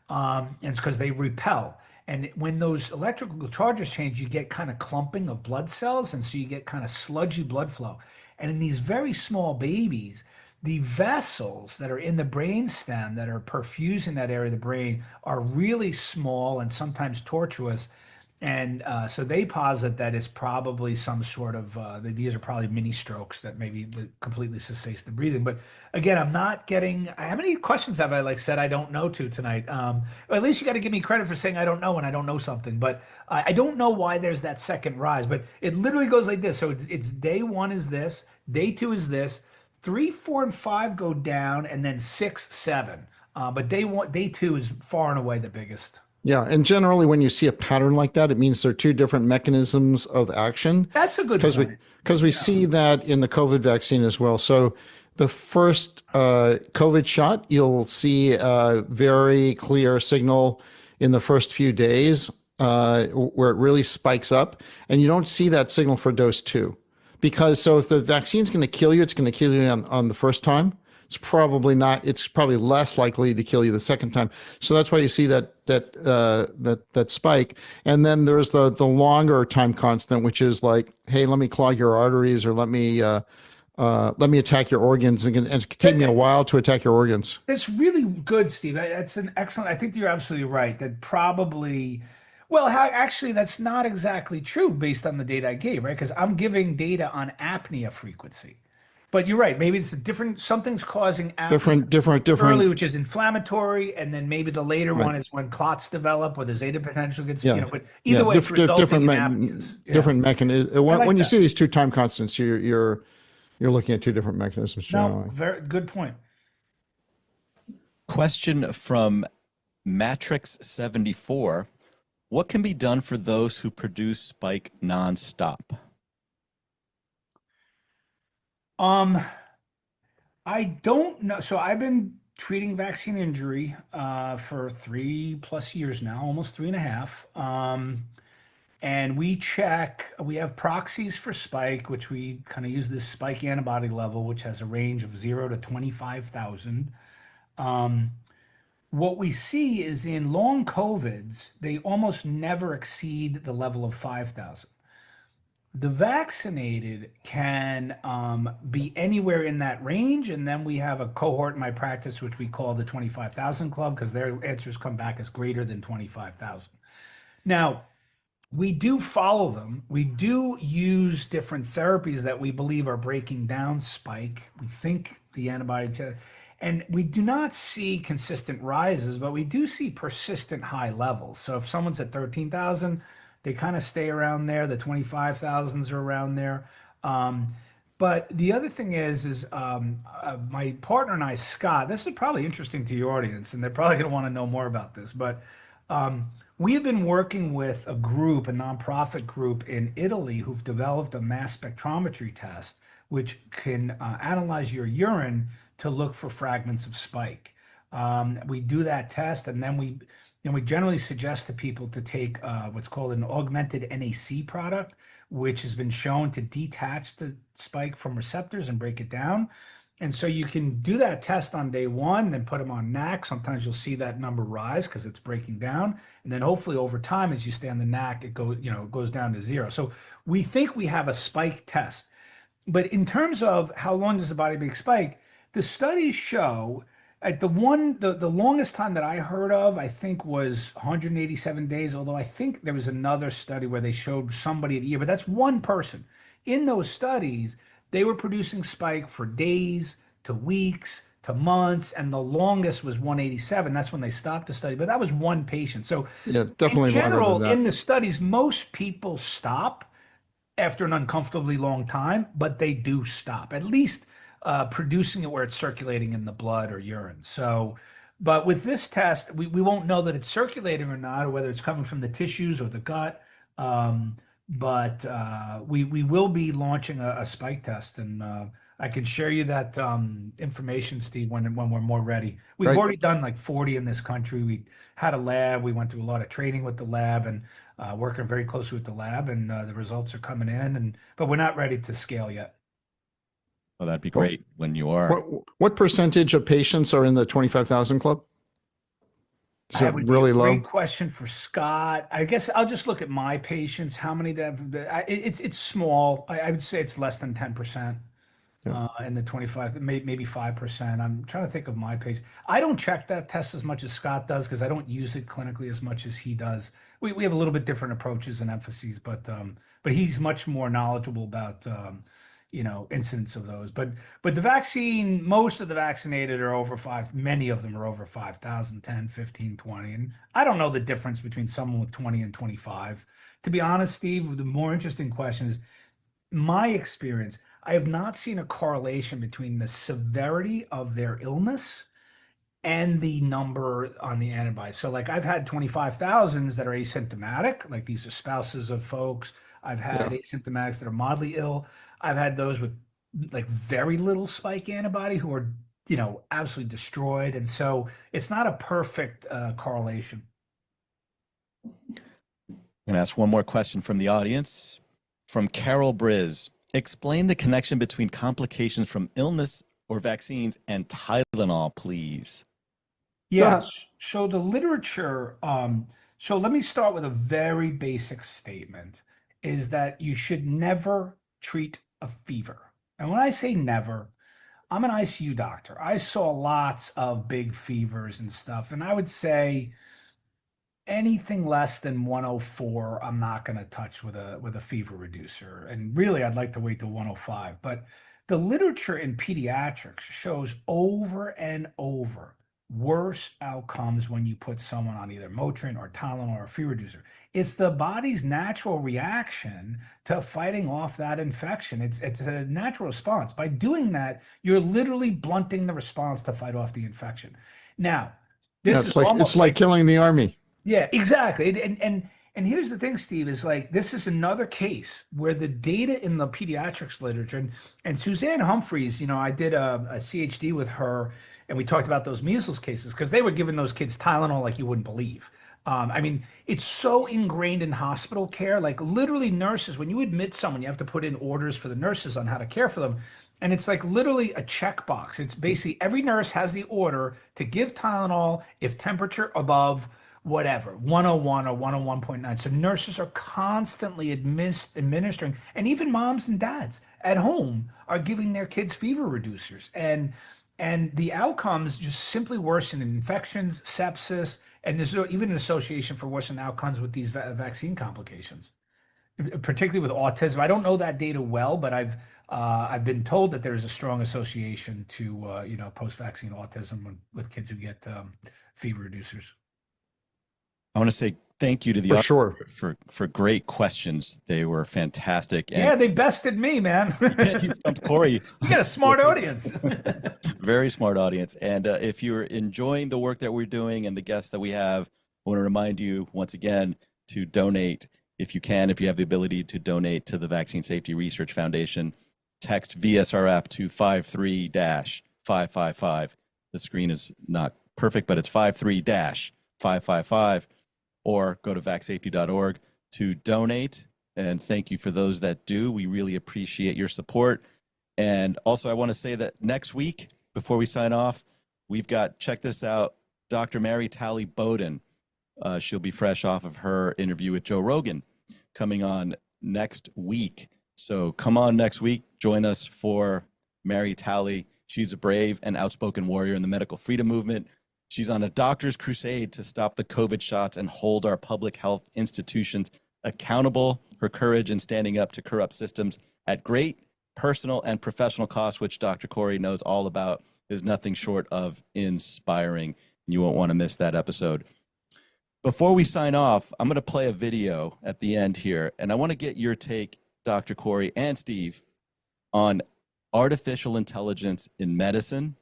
And it's because they repel. And when those electrical charges change, you get kind of clumping of blood cells. And so you get kind of sludgy blood flow. And in these very small babies, the vessels that are in the brain stem that are perfusing that area of the brain are really small and sometimes tortuous. And so they posit that it's probably some sort of, these are probably mini strokes that maybe completely cessates the breathing. But again, I'm not getting, how many questions have I said I don't know to tonight? Or at least you got to give me credit for saying I don't know when I don't know something. But I don't know why there's that second rise, but it literally goes like this. So it's day 1 is this, day 2 is this, 3, 4, and 5 go down, and then 6, 7. But day 2 is far and away the biggest. Yeah, and generally when you see a pattern like that, it means there are 2 different mechanisms of action. That's a good point. Because we see that in the COVID vaccine as well. So the first COVID shot, you'll see a very clear signal in the first few days where it really spikes up, and you don't see that signal for dose 2. Because so if the vaccine's going to kill you, it's going to kill you on the first time. It's probably not. It's probably less likely to kill you the second time. So that's why you see that spike. And then there's the longer time constant, which is like, hey, let me clog your arteries, or let me attack your organs, and it can take me a while to attack your organs. It's really good, Steve. That's an excellent. I think you're absolutely right. That probably. Well, actually, that's not exactly true based on the data I gave, right? Because I'm giving data on apnea frequency. But you're right. Maybe it's a different, something's causing apnea different early, which is inflammatory, and then maybe the later one is when clots develop or the zeta potential gets, but either way, it's resulting in apneas. Different mechanism. When you see these 2 time constants, you're looking at 2 different mechanisms generally. No, very good point. Question from Matrix74. What can be done for those who produce spike nonstop? I don't know. So I've been treating vaccine injury for 3+ years now, almost 3.5. And we have proxies for spike, which we kind of use this spike antibody level, which has a range of 0 to 25,000. What we see is in long COVIDs, they almost never exceed the level of 5,000. The vaccinated can be anywhere in that range. And then we have a cohort in my practice, which we call the 25,000 club, because their answers come back as greater than 25,000. Now, we do follow them. We do use different therapies that we believe are breaking down spike. We think the antibody, and we do not see consistent rises, but we do see persistent high levels. So if someone's at 13,000, they kind of stay around there. The 25,000s are around there. But the other thing is my partner and I, Scott, this is probably interesting to your audience, and they're probably going to want to know more about this, but we have been working with a group, a nonprofit group in Italy, who've developed a mass spectrometry test, which can analyze your urine to look for fragments of spike. We do that test, and then we generally suggest to people to take what's called an augmented NAC product, which has been shown to detach the spike from receptors and break it down. And so you can do that test on day 1, then put them on NAC. Sometimes you'll see that number rise because it's breaking down. And then hopefully over time, as you stay on the NAC, it goes down to 0. So we think we have a spike test. But in terms of how long does the body make spike, the studies show At the longest time that I heard of, I think was 187 days, although I think there was another study where they showed somebody at a year, but that's one person. In those studies, they were producing spike for days to weeks to months, and the longest was 187. That's when they stopped the study, but that was one patient. So Yeah, in definitely longer general, than in that. the studies, most people stop after an uncomfortably long time, but they do stop, at least producing it where it's circulating in the blood or urine. So, but with this test, we won't know that it's circulating or not, or whether it's coming from the tissues or the gut. But we will be launching a spike test, and I can share you that information, Steve, when we're more ready. We've Right. already done like 40 in this country. We had a lab. We went through a lot of training with the lab and working very closely with the lab, and the results are coming in. But we're not ready to scale yet. Well, that'd be great when you are. What percentage of patients are in the 25,000 club? Is That it would be really a low? great question for Scott. I guess I'll just look at my patients. How many that have it's small. I would say it's less than 10%. Yeah. In the 25, maybe 5%. I'm trying to think of my page. I don't check that test as much as Scott does because I don't use it clinically as much as he does. We have a little bit different approaches and emphases, but he's much more knowledgeable about incidents of those. But the vaccine, most of the vaccinated are over 5. Many of them are over 5,000, 10, 15, 20. And I don't know the difference between someone with 20 and 25. To be honest, Steve, the more interesting question is my experience. I have not seen a correlation between the severity of their illness and the number on the antibodies. So like I've had 25,000s that are asymptomatic, like these are spouses of folks. I've had asymptomatics that are mildly ill. I've had those with like very little spike antibody who are, absolutely destroyed. And so it's not a perfect correlation. I'm going to ask one more question from the audience. From Carol Briz. Explain the connection between complications from illness or vaccines and Tylenol, please. Yes. So the literature, so let me start with a very basic statement, is that you should never treat a fever. And when I say never, I'm an ICU doctor. I saw lots of big fevers and stuff, and I would say anything less than 104, I'm not going to touch with a fever reducer. And really, I'd like to wait till 105. But the literature in pediatrics shows over and over worse outcomes when you put someone on either Motrin or Tylenol or a fever reducer. It's the body's natural reaction to fighting off that infection. It's a natural response. By doing that, you're literally blunting the response to fight off the infection. Now, this is it's like killing the army. Yeah, exactly. And here's the thing, Steve, is like this is another case where the data in the pediatrics literature and Suzanne Humphreys, I did a CHD with her and we talked about those measles cases because they were giving those kids Tylenol like you wouldn't believe. I mean, it's so ingrained in hospital care, like literally nurses, when you admit someone, you have to put in orders for the nurses on how to care for them. And it's like literally a checkbox. It's basically every nurse has the order to give Tylenol if temperature above whatever, 101 or 101.9. So nurses are constantly administering, and even moms and dads at home are giving their kids fever reducers. And the outcomes just simply worsen in infections, sepsis, and there's even an association for worsening outcomes with these vaccine complications, particularly with autism. I don't know that data well, but I've been told that there's a strong association to post-vaccine autism with kids who get fever reducers. I want to say thank you to the audience for great questions. They were fantastic. And yeah, they bested me, man. You stumped Kory. You got a smart audience. Very smart audience. And if you're enjoying the work that we're doing and the guests that we have, I want to remind you once again to donate if you can, if you have the ability to donate to the Vaccine Safety Research Foundation. Text VSRF to 53-555. The screen is not perfect, but it's 53-555. Or go to vacsafety.org to donate. And thank you for those that do. We really appreciate your support. And also, I want to say that next week, before we sign off, we've got, check this out, Dr. Mary Talley Bowden. She'll be fresh off of her interview with Joe Rogan coming on next week. So come on next week. Join us for Mary Talley. She's a brave and outspoken warrior in the medical freedom movement. She's on a doctor's crusade to stop the COVID shots and hold our public health institutions accountable. Her courage in standing up to corrupt systems at great personal and professional cost, which Dr. Kory knows all about, is nothing short of inspiring. You won't want to miss that episode. Before we sign off, I'm going to play a video at the end here, and I want to get your take, Dr. Kory and Steve, on artificial intelligence in medicine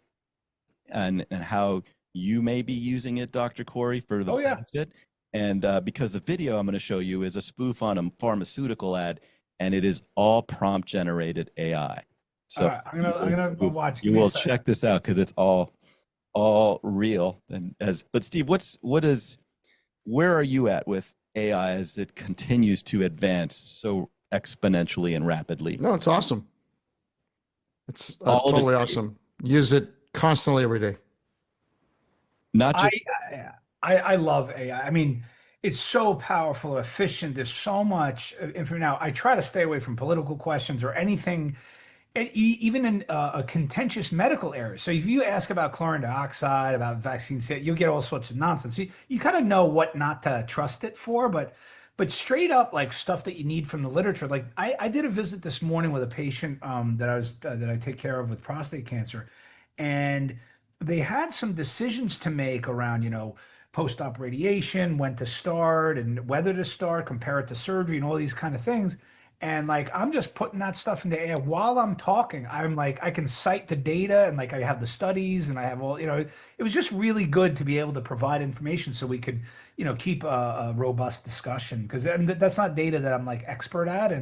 and how you may be using it, Dr. Kory, for the benefit. And because the video I'm going to show you is a spoof on a pharmaceutical ad, and it is all prompt generated AI. So I'm gonna watch. You will check this out because it's all real. But Steve, where are you at with AI as it continues to advance so exponentially and rapidly? No, it's awesome. It's totally awesome. Use it constantly every day. Not just I love AI. I mean, it's so powerful, efficient. There's so much information. Now, I try to stay away from political questions or anything, even in a contentious medical area. So if you ask about chlorine dioxide, about vaccines, you'll get all sorts of nonsense. You kind of know what not to trust it for, but straight up like stuff that you need from the literature. Like I did a visit this morning with a patient that I take care of with prostate cancer, and they had some decisions to make around, post-op radiation, when to start and whether to start, compare it to surgery and all these kind of things. And like, I'm just putting that stuff in the air while I'm talking. I'm like, I can cite the data and like I have the studies and I have all, it was just really good to be able to provide information so we could, keep a robust discussion, because that's not data that I'm like expert at.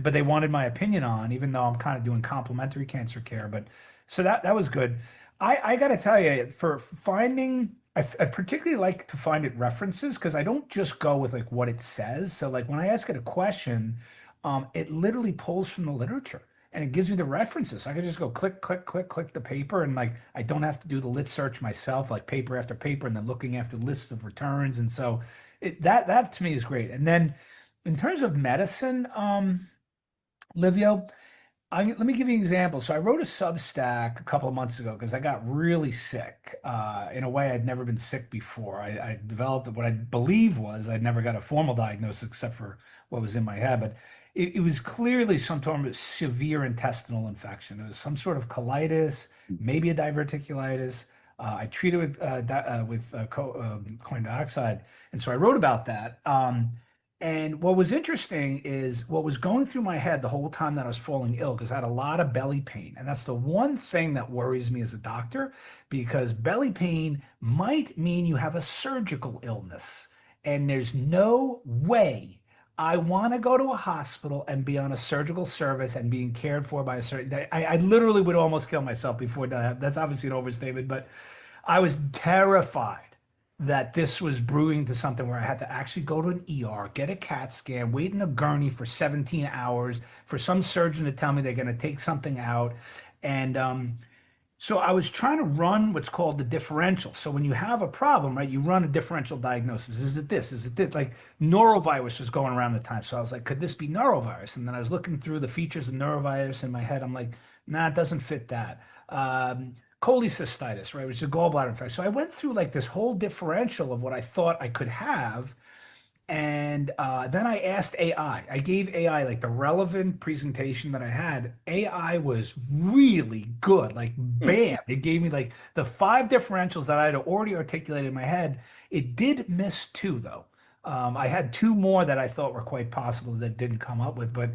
But they wanted my opinion on, even though I'm kind of doing complementary cancer care. But so that was good. I got to tell you, for finding, I particularly like to find it references, because I don't just go with like what it says. So like when I ask it a question, it literally pulls from the literature and it gives me the references. I can just go click, click, click, click the paper, and like I don't have to do the lit search myself, like paper after paper, and then looking after lists of returns. And so that to me is great. And then in terms of medicine, Livio, let me give you an example. So I wrote a Substack a couple of months ago because I got really sick in a way I'd never been sick before. I developed what I believe was, I'd never got a formal diagnosis except for what was in my head, but it was clearly some sort of severe intestinal infection. It was some sort of colitis, maybe a diverticulitis. I treated with chlorine dioxide. And so I wrote about that. And what was interesting is what was going through my head the whole time that I was falling ill, because I had a lot of belly pain. And that's the one thing that worries me as a doctor, because belly pain might mean you have a surgical illness. And there's no way I want to go to a hospital and be on a surgical service and being cared for by a surgeon. I literally would almost kill myself before that. That's obviously an overstatement, but I was terrified that this was brewing to something where I had to actually go to an ER, get a CAT scan, wait in a gurney for 17 hours for some surgeon to tell me they're going to take something out. And so I was trying to run what's called the differential. So when you have a problem, right, you run a differential diagnosis. Is it this? Is it this? Like norovirus was going around at the time. So I was like, could this be norovirus? And then I was looking through the features of norovirus in my head. I'm like, nah, it doesn't fit that. Cholecystitis, right, which is a gallbladder infection. So I went through like this whole differential of what I thought I could have. And then I asked AI. I gave AI like the relevant presentation that I had. AI was really good, like bam. It gave me like the 5 differentials that I had already articulated in my head. It did miss 2 though. I had 2 more that I thought were quite possible that didn't come up with, but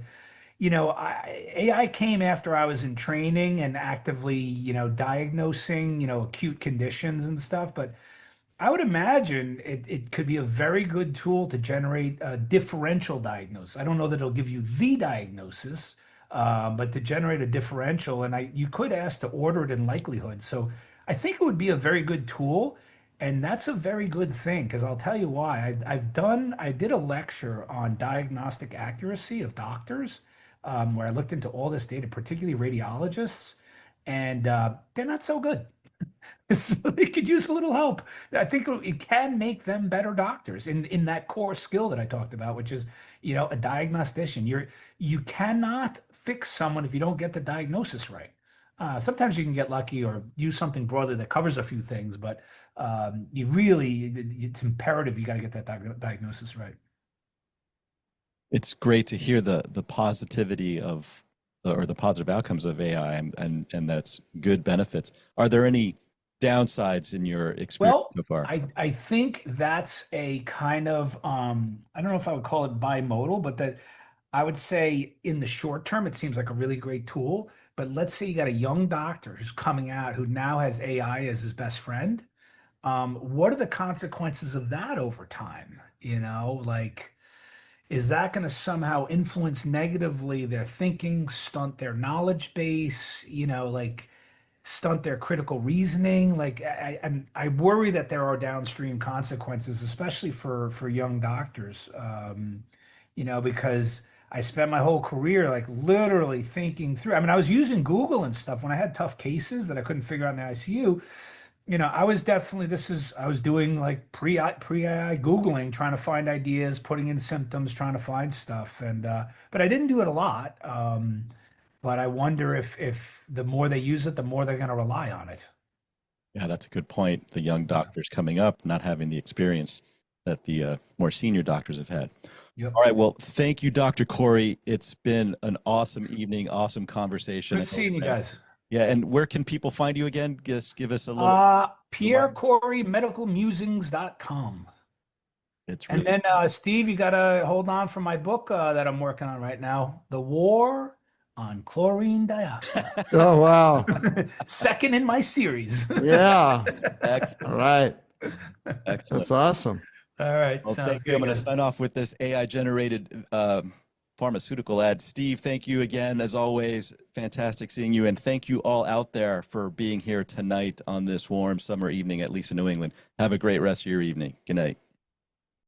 AI came after I was in training and actively, diagnosing, acute conditions and stuff. But I would imagine it could be a very good tool to generate a differential diagnosis. I don't know that it'll give you the diagnosis, but to generate a differential, and you could ask to order it in likelihood. So I think it would be a very good tool. And that's a very good thing, because I'll tell you why. I did a lecture on diagnostic accuracy of doctors, where I looked into all this data, particularly radiologists, and they're not so good. So they could use a little help. I think it can make them better doctors in that core skill that I talked about, which is, a diagnostician. You cannot fix someone if you don't get the diagnosis right. Sometimes you can get lucky or use something broadly that covers a few things, but you really, it's imperative you got to get that diagnosis right. It's great to hear the positivity of, or the positive outcomes of AI, and that's good benefits. Are there any downsides in your experience so far? I think that's a kind of, I don't know if I would call it bimodal, but that I would say in the short term, it seems like a really great tool. But let's say you got a young doctor who's coming out who now has AI as his best friend. What are the consequences of that over time? You know, like, is that going to somehow influence negatively their thinking, stunt their knowledge base, you know, like stunt their critical reasoning? Like, I worry that there are downstream consequences, especially for young doctors, you know, because I spent my whole career like literally thinking through. I mean, I was using Google and stuff when I had tough cases that I couldn't figure out in the ICU. You know, I was definitely, I was doing like pre-AI Googling, trying to find ideas, putting in symptoms, trying to find stuff. But I didn't do it a lot. But I wonder if the more they use it, the more they're going to rely on it. Yeah, that's a good point. The young doctors coming up, not having the experience that the more senior doctors have had. Yep. All right. Well, thank you, Dr. Kory. It's been an awesome evening, awesome conversation. Good seeing you guys. Yeah. And where can people find you again? Just give us a little. Pierre Kory, medicalmusings.com. It's really and then Steve, you got to hold on for my book that I'm working on right now, The War on Chlorine Dioxide. Oh, wow. Second in my series. Yeah. excellent. All right. Excellent. That's awesome. All right. Well, Sounds thank you. good. I'm going to guys. sign off with this AI-generated pharmaceutical ad. Steve, thank you again, as always. Fantastic seeing you. And thank you all out there for being here tonight on this warm summer evening, at least in New England. Have a great rest of your evening. Good night.